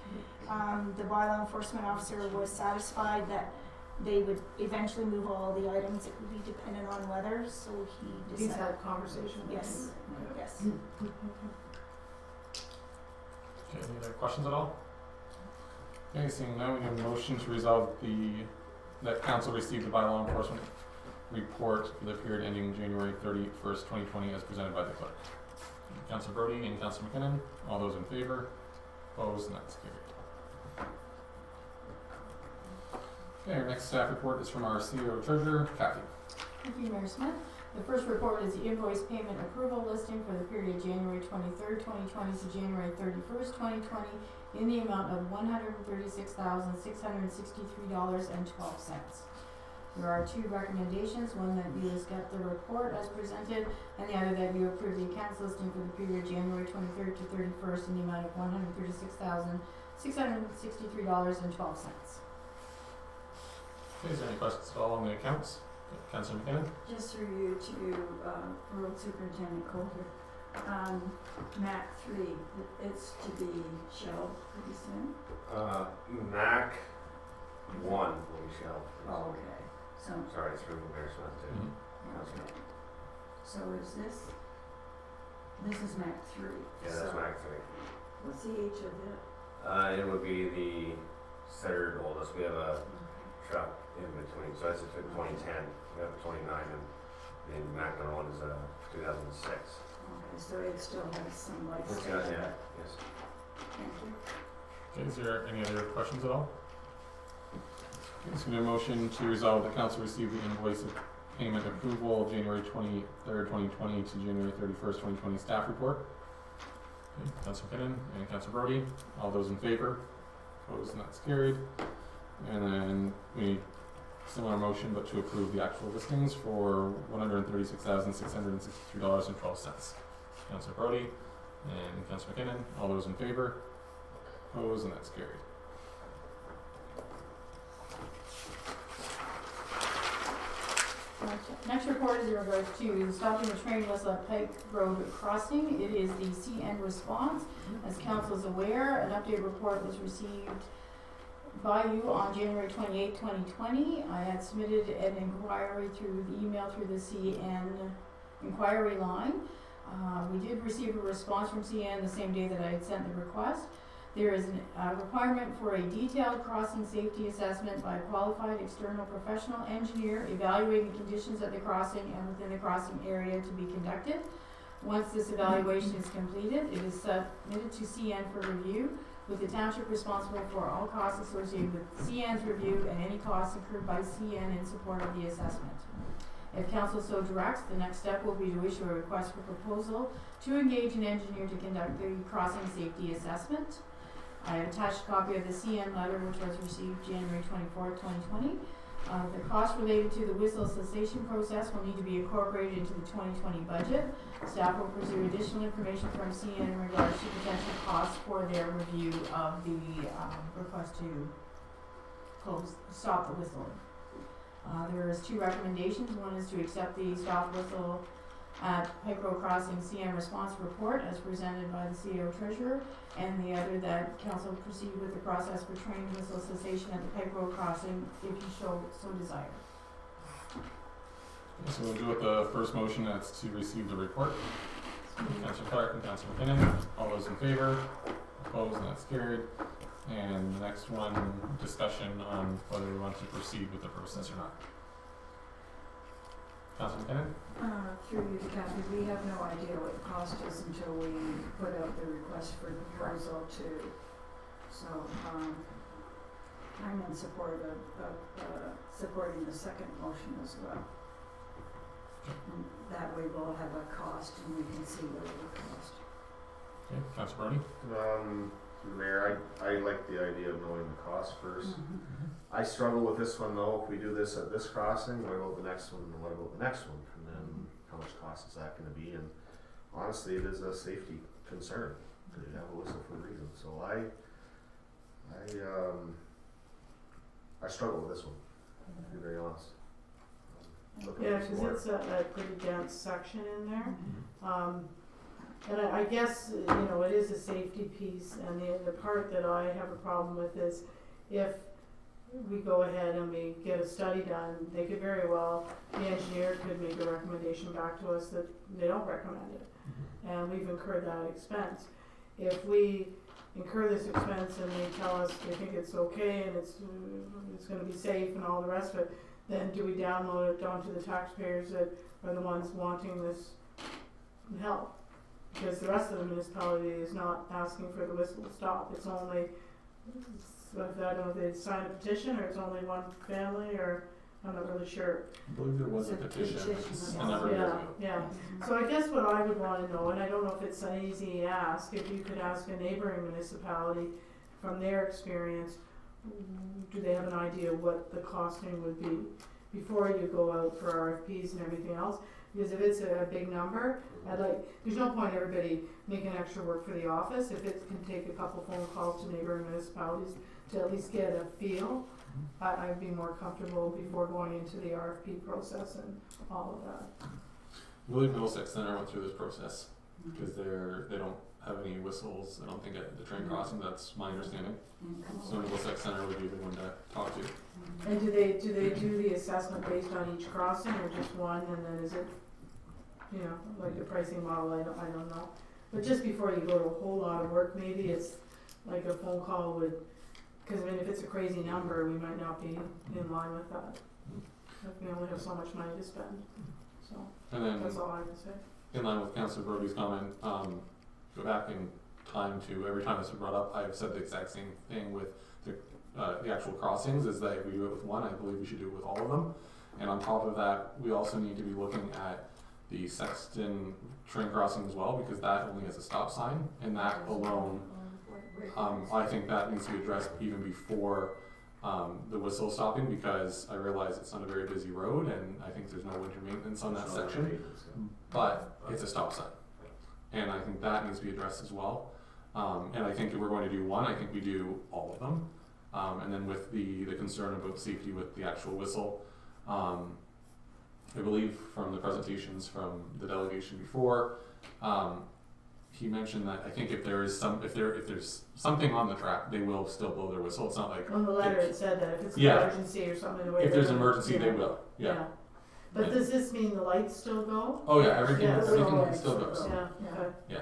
The bylaw enforcement officer was satisfied that they would eventually move all the items. It would be dependent on weather, so he He's decided. had a conversation with Yes. you? Yes. Okay, any other questions at all? Okay, seeing none, we have a motion to resolve that council received the bylaw enforcement report for the period ending January 31st, 2020 as presented by the clerk. Councillor Brody and Councillor McKinnon, all those in favor? Opposed, and that's carried. Okay, our next staff report is from our CEO Treasurer, Kathy. Thank you, Mayor Smith. The first report is the invoice payment approval listing for the period January 23rd, 2020 to January 31st, 2020 in the amount of $136,663.12. There are 2 recommendations, one that you accept the report as presented, and the other that you approve the accounts listing for the period January 23rd to 31st in the amount of $136,663.12. Okay, is there any questions at all on the accounts? Councillor McKinnon? Just for you to, Road Superintendent Coulter, MAC 3, it's to be shelved pretty soon? MAC 1 will be shelved. Oh, okay. So, Sorry, it's from Mayor Smith too. okay. So is this is MAC 3. Yeah, that's So MAC 3. what's the age of it? It would be the third oldest. We have a truck in between, so that's a 2010. We have a 29, and the MAC number 1 is a 2006. Okay, so it still has some life. It's got, yeah, yes. Thank you. Okay, is there any other questions at all? Okay, so we have a motion to resolve the council received the invoice of payment approval January 23rd, 2020 to January 31st, 2020 staff report. Okay, Councillor McKinnon and Councillor Brody, all those in favor? Opposed, and that's carried. And then we similar motion, but to approve the actual listings for $136,663.12. Councillor Brody and Councillor McKinnon, all those in favor? Opposed, and that's carried. Next report is in regards to stopping the train whistle at Pike Road crossing. It is the CN response. As council is aware, an update report was received by you on January 28, 2020. I had submitted an inquiry through the email through the CN inquiry line. We did receive a response from CN the same day that I had sent the request. There is a requirement for a detailed crossing safety assessment by a qualified external professional engineer evaluating the conditions at the crossing and within the crossing area to be conducted. Once this evaluation is completed, it is submitted to CN for review, with the township responsible for all costs associated with CN's review and any costs incurred by CN in support of the assessment. If council so directs, the next step will be to issue a request for proposal to engage an engineer to conduct the crossing safety assessment. I have attached a copy of the CN letter, which was received January 24, 2020. The costs related to the whistle cessation process will need to be incorporated into the 2020 budget. Staff will pursue additional information from CN in regards to potential costs for their review of the request to stop the whistling. There is 2 recommendations. One is to accept the stop whistle at Pike Road Crossing CN response report as presented by the CEO Treasurer, and the other that council proceed with the process for train whistle cessation at the Pike Road Crossing if you so desire. Okay, so we'll do with the first motion, that's to receive the report. Councillor Clark and Councillor McKinnon, all those in favor? Opposed, and that's carried. And the next one, discussion on whether we want to proceed with the process or not. Councilor McKinnon? Through you to Kathy, we have no idea what the cost is until we put out the request for proposal to, so, I'm in support of supporting the second motion as well. And that way we'll have a cost and we can see what it would cost. Okay, Councilor Brody? Through the mayor, I like the idea of knowing the cost first. I struggle with this one though. If we do this at this crossing, what about the next one, and what about the next one? And then how much cost is that gonna be? And honestly, it is a safety concern. You have a whistle for a reason. So I struggle with this one, to be very honest. Yeah, because it's a pretty dense section in there. And I guess, you know, it is a safety piece, and the part that I have a problem with is if we go ahead and we get a study done, they could very well, the engineer could make a recommendation back to us that they don't recommend it, and we've incurred that expense. If we incur this expense and they tell us they think it's okay and it's gonna be safe and all the rest of it, then do we download it onto the taxpayers that are the ones wanting this help? Because the rest of the municipality is not asking for the whistle to stop. It's only, I don't know if they signed a petition or it's only one family, or I'm not really sure. I believe there was a petition. Petition, A number of years ago. Yeah. So I guess what I would want to know, and I don't know if it's an easy ask, if you could ask a neighboring municipality from their experience, do they have an idea what the costing would be before you go out for RFPs and everything else? Because if it's a big number, there's no point everybody making extra work for the office. If it can take a couple phone calls to neighboring municipalities to at least get a feel, I'd be more comfortable before going into the RFP process and all of that. I believe Middlesex Center went through this process because they don't have any whistles, I don't think, at the train crossing. That's my understanding. So Middlesex Center would be the one to talk to. And do they do the assessment based on each crossing or just one, and then is it, you know, like the pricing model? I don't know. But just before you go to a whole lot of work, maybe it's like a phone call would, because I mean, if it's a crazy number, we might not be in line with that. If we only have so much money to spend. So And then, that's all I can say. in line with Councilor Brody's comment, go back in time to every time this was brought up, I've said the exact same thing with the actual crossings, is that if we do it with one, I believe we should do it with all of them. And on top of that, we also need to be looking at the Sexton train crossing as well, because that only has a stop sign, and that alone, I think that needs to be addressed even before the whistle stopping, because I realize it's not a very busy road, and I think there's no winter maintenance on that section, but it's a stop sign. And I think that needs to be addressed as well. And I think if we're going to do one, I think we do all of them. And then with the concern about safety with the actual whistle, I believe from the presentations from the delegation before, he mentioned that I think if there's something on the track, they will still blow their whistle. It's not like On the letter it said that if it's an Yeah. emergency or something, the way if there's an they- emergency, yeah. they will. Yeah. But does this mean the lights still go? Oh yeah, everything Yeah, everything so- still goes. Yeah, Yeah.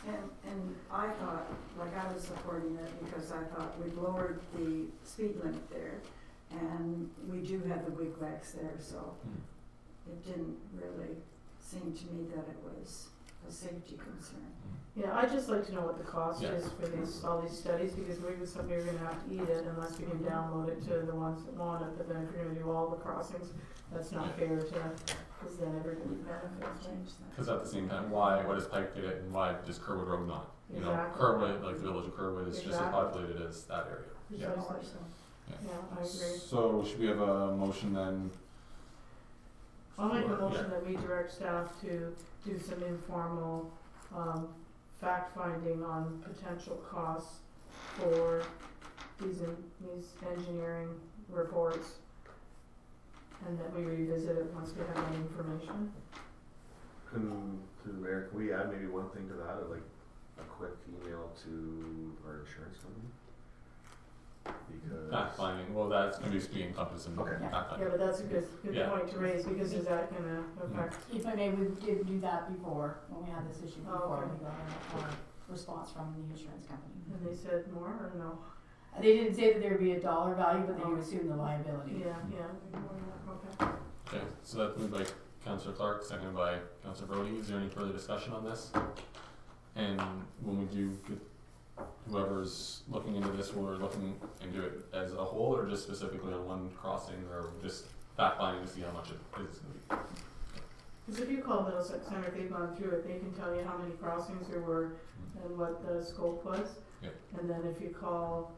okay. And I thought, like I was supporting it because I thought we've lowered the speed limit there, and we do have the wigwags there, so it didn't really seem to me that it was a safety concern. Yeah, I'd just like to know what the cost Yeah. is for all these studies, because we're gonna have to eat it unless we can download it to the ones that want it, but then if you're gonna do all the crossings, that's not fair to, because then everybody benefits, right? Change that. Because at the same time, why does Pike get it, and why does Kerwood Road not? You know, Exactly. Kerwood, like the village of Kerwood, is just as Exactly. populated as that area. Yeah. Precisely. Yeah. Yeah, I agree. So should we have a motion then? I'll make a for- motion that we direct staff to do some informal, fact finding on potential costs for these engineering reports. And that we revisit it once we have that information. Through the mayor, can we add maybe one thing to that, like a quick email to our insurance company? Because Fact finding, well, that's gonna be encompassed in Okay. fact Yeah, finding. but that's a good Yeah. point to raise, because is that gonna affect, If I may, we did do that before, when we had this issue Oh, before, okay. we got response from the insurance company. And they said more or no? They didn't say that there would be a dollar value, but they do assume the liability. Okay. Okay, so that's moved by Councillor Clark, seconded by Councillor Brody. Is there any further discussion on this? And when we do get whoever's looking into this, we're looking into it as a whole, or just specifically on one crossing, or just fact finding to see how much it is going to be? Because if you call Middlesex Center, they've gone through it, they can tell you how many crossings there were and what the scope was. Yep. And then if you call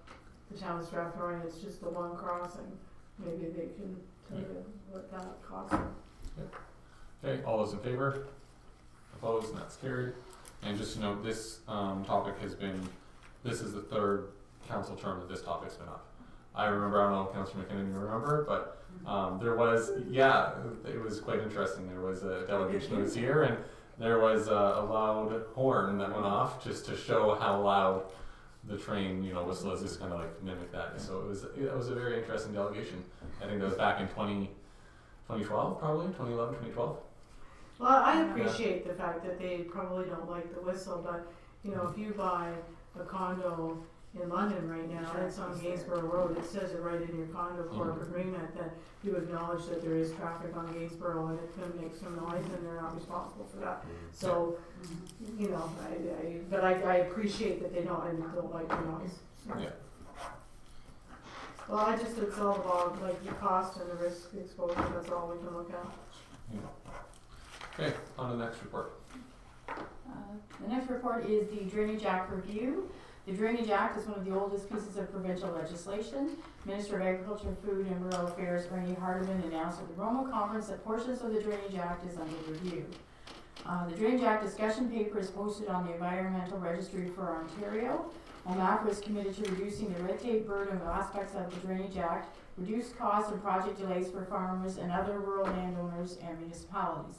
the town of Strathroy, it's just the one crossing, maybe they can tell you what that cost. Okay, all those in favor? Opposed, and that's carried. And just to note, this topic has been, this is the third council term that this topic's been up. I remember, I don't know if Councillor McKinnon you remember, but there was, yeah, it was quite interesting. There was a delegation that was here, and there was a loud horn that went off just to show how loud the train, whistle is, just kind of like mimic that. So it was a very interesting delegation. I think that was back in 2012, probably 2011, 2012. Well, I appreciate the fact that they probably don't like the whistle, but if you buy a condo in London right now, it's on Gainsborough Road, it says it right in your condo corp agreement that you acknowledge that there is traffic on Gainsborough and it's gonna make some noise and they're not responsible for that. So, I appreciate that they don't like the noise. Yeah. Well, it's all about like the cost and the risk exposure, that's all we can look at. Okay, on to the next report. The next report is the Drainage Act review. The Drainage Act is one of the oldest pieces of provincial legislation. Minister of Agriculture, Food and Rural Affairs, Ernie Hardeman, announced at the Roma Conference that portions of the Drainage Act is under review. The Drainage Act discussion paper is posted on the Environmental Registry for Ontario. OMAFRA is committed to reducing the red tape burden of aspects of the Drainage Act, reduce costs and project delays for farmers and other rural landowners and municipalities.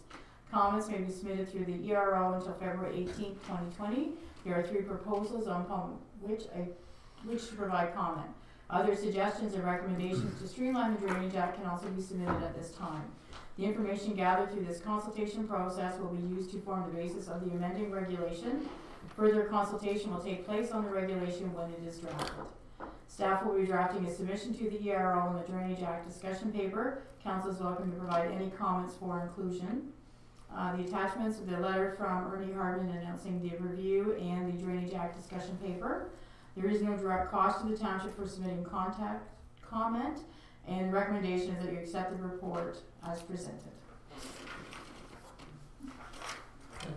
Comments may be submitted through the ERO until February 18, 2020. There are 3 proposals on which to provide comment. Other suggestions and recommendations to streamline the Drainage Act can also be submitted at this time. The information gathered through this consultation process will be used to form the basis of the amending regulation. Further consultation will take place on the regulation when it is drafted. Staff will be drafting a submission to the ERO on the Drainage Act discussion paper. Council is welcome to provide any comments for inclusion. The attachments of the letter from Ernie Hardman announcing the review and the Drainage Act discussion paper. There is no direct cost to the township for submitting comment, and the recommendation is that you accept the report as presented. Okay.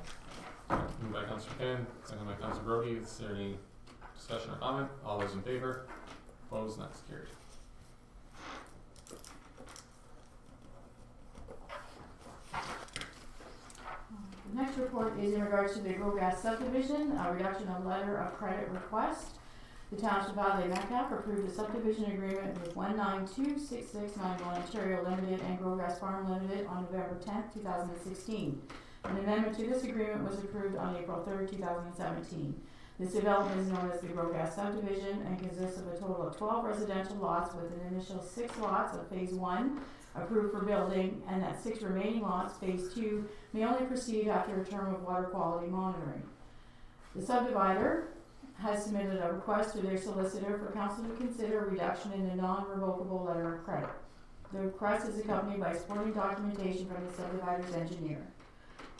Moved by Councillor Ken, seconded by Councillor Brody. Is there any discussion or comment? All those in favor? Opposed? That's carried. The next report is in regards to the Growgrass subdivision, a reduction of letter of credit request. The Township of Adelaide Metcalfe approved a subdivision agreement with 1926691 Ontario Limited and Growgrass Farm Limited on November 10th, 2016. An amendment to this agreement was approved on April 3rd, 2017. This development is known as the Growgrass subdivision and consists of a total of 12 residential lots with an initial 6 lots of Phase 1 approved for building, and that 6 remaining lots, Phase 2, may only proceed after a term of water quality monitoring. The subdivider has submitted a request to their solicitor for council to consider a reduction in a non-revocable letter of credit. The request is accompanied by supporting documentation from the subdivider's engineer.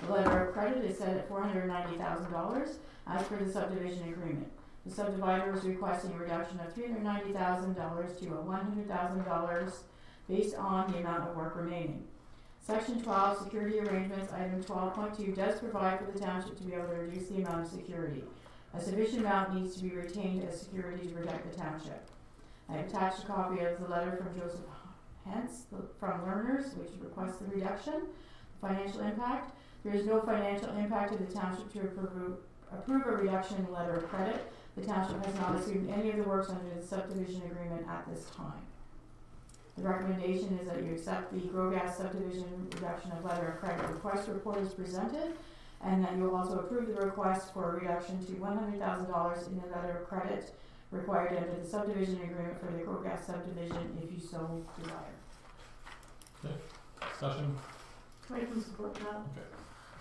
The letter of credit is set at $490,000 as per the subdivision agreement. The subdivider is requesting a reduction of $390,000 to $100,000 based on the amount of work remaining. Section 12, Security Arrangements, item 12.2 does provide for the township to be able to reduce the amount of security. A sufficient amount needs to be retained as security to protect the township. I have attached a copy of the letter from Joseph Hentz from Learners, which requests the reduction. Financial impact. There is no financial impact to the township to approve a reduction in the letter of credit. The township has not assumed any of the works under the subdivision agreement at this time. The recommendation is that you accept the Growgrass subdivision reduction of letter of credit request report as presented, and that you will also approve the request for a reduction to $100,000 in the letter of credit required under the subdivision agreement for the Growgrass subdivision if you so desire. Okay. Discussion? I can support that. Okay.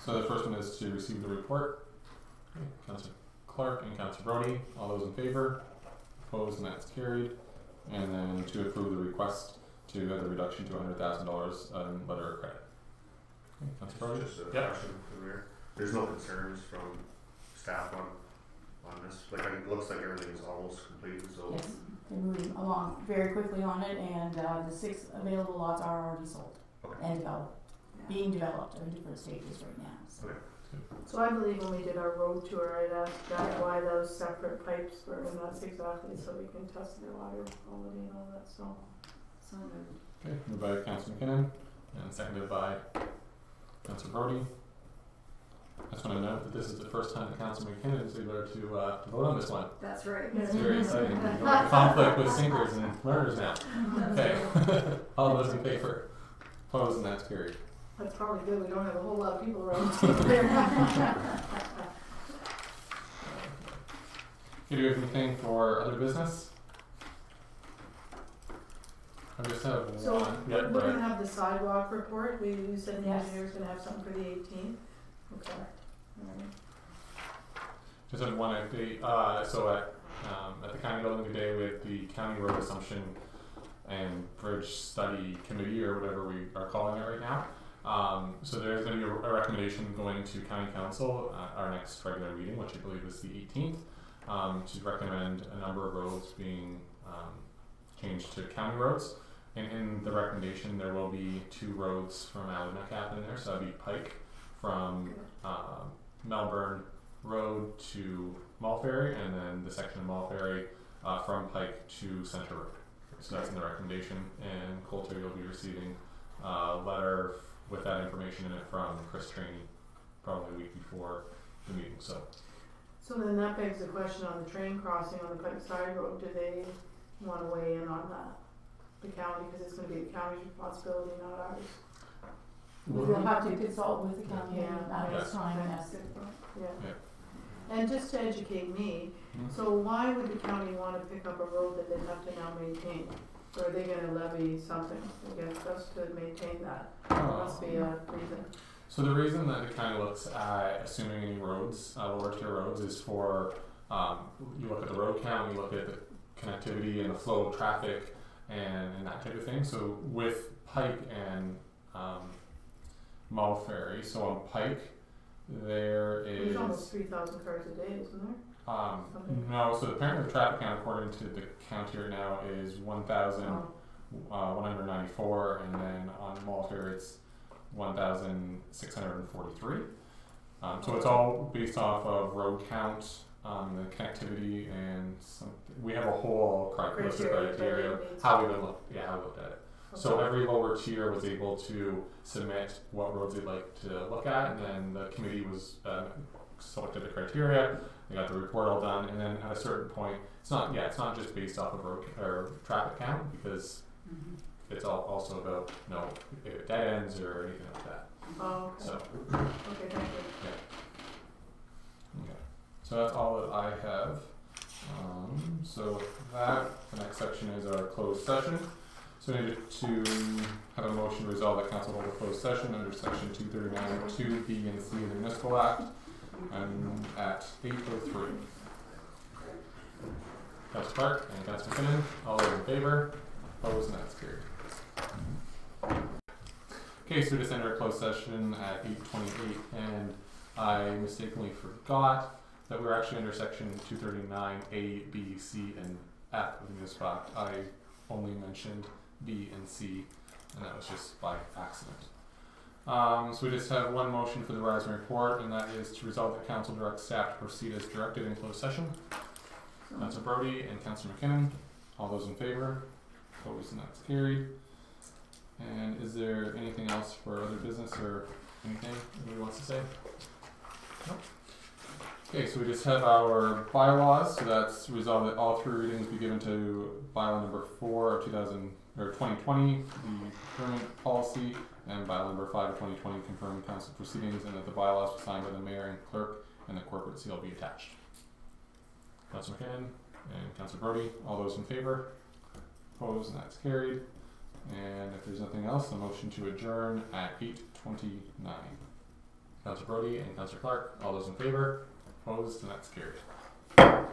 So the first one is to receive the report. Okay. Councillor Clark and Councillor Brody. All those in favor? Opposed, and that's carried. And then to approve the request to have the reduction to $100,000 letter of credit. Okay, Councillor Brody? Just a Yep. question from there. There's no concerns from staff on this? Like, it looks like everything is almost completed, so. Yes, they're moving along very quickly on it, and the 6 available lots are already sold Okay. and developed, being developed in different stages right now. So. Okay. So I believe when we did our road tour, I'd asked Jack why those separate pipes were, and that's exactly so we can test their water quality and all that, so. So moved. Okay, moved by Councillor McKinnon and seconded by Councillor Brody. I just want to note that this is the first time that Councillor McKinnon is able to vote on this one. That's right. It's very exciting. We don't have conflict with sinkers and murders now. Okay. All those in favor? Opposed, and that's carried. That's probably good, we don't have a whole lot of people around. Okay, do you have anything for other business? I just have So, one. we're Yep, gonna right. have the sidewalk report, you said the Yes. engineer's gonna have something for the 18th? Okay. Alright. Just have one update. So at the county building today with the county road assumption and bridge study committee, or whatever we are calling it right now. So there's going to be a recommendation going to county council at our next regular meeting, which I believe is the 18th, to recommend a number of roads being changed to county roads. And in the recommendation, there will be 2 roads from Adelaide Metcalfe in there. So that'd be Pike from Melbourne Road to Mulferry, and then the section of Mulferry from Pike to Centre Road. So that's in the recommendation, and Coulter, you'll be receiving a letter with that information in it from Chris Trainey probably a week before the meeting. So So then that begs the question on the train crossing on the Pike Side Road, do they wanna weigh in on that? The county, cause it's gonna be the county's responsibility, not ours. We will have to consult with the county at Yeah. this time, yes. Good point. Yeah. Yeah. And just to educate me, Mhm. so why would the county wanna pick up a road that they have to now maintain? Or are they gonna levy something against us to maintain that? There must be a reason. So the reason that it kind of looks at assuming any roads, lower tier roads, is for you look at the road count, you look at the connectivity and the flow of traffic and that type of thing. So with Pike and Mulferry, so on Pike there There's almost is 3,000 cars a day, isn't there? something? no. So apparently the traffic count according to the county right now is 1,194, and then on Mulferry it's 1,643. So it's all based off of road count, the connectivity, and we have a whole list of criteria. How we looked at it. So every lower tier was able to submit what roads they'd like to look at, and then the committee was selected the criteria. They got the report all done, and then at a certain point, it's not just based off of road or traffic count, because it's also about dead ends or anything like that. Oh, okay. So Okay, thank you. okay, so that's all that I have. So with that, the next section is our closed session. So we need to have a motion to resolve that council hold a closed session under section 239 2B and C of the Municipal Act, and at 8:03. Councillor Clark and Councillor McKinnon, all those in favor? Opposed, and that's carried. Okay, so we just entered a closed session at 8:28, and I mistakenly forgot that we were actually under section 239 A, B, C, and F of the Municipal Act. I only mentioned B and C, and that was just by accident. So we just have one motion for the rising report, and that is to resolve that council directs staff to proceed as directed in closed session. Councillor Brody and Councillor McKinnon, all those in favor? Opposed, and that's carried. And is there anything else for other business or anything anybody wants to say? Nope. Okay, so we just have our bylaws. So that's resolved that all 3 readings be given to bylaw number 4 of 2020, the procurement policy, and bylaw number 5 of 2020, confirming council proceedings, and that the bylaws be signed by the mayor and clerk, and the corporate seal be attached. Councillor McKinnon and Councillor Brody, all those in favor? Opposed, and that's carried. And if there's nothing else, a motion to adjourn at 8:29. Councillor Brody and Councillor Clark, all those in favor? Opposed, and that's carried. Thank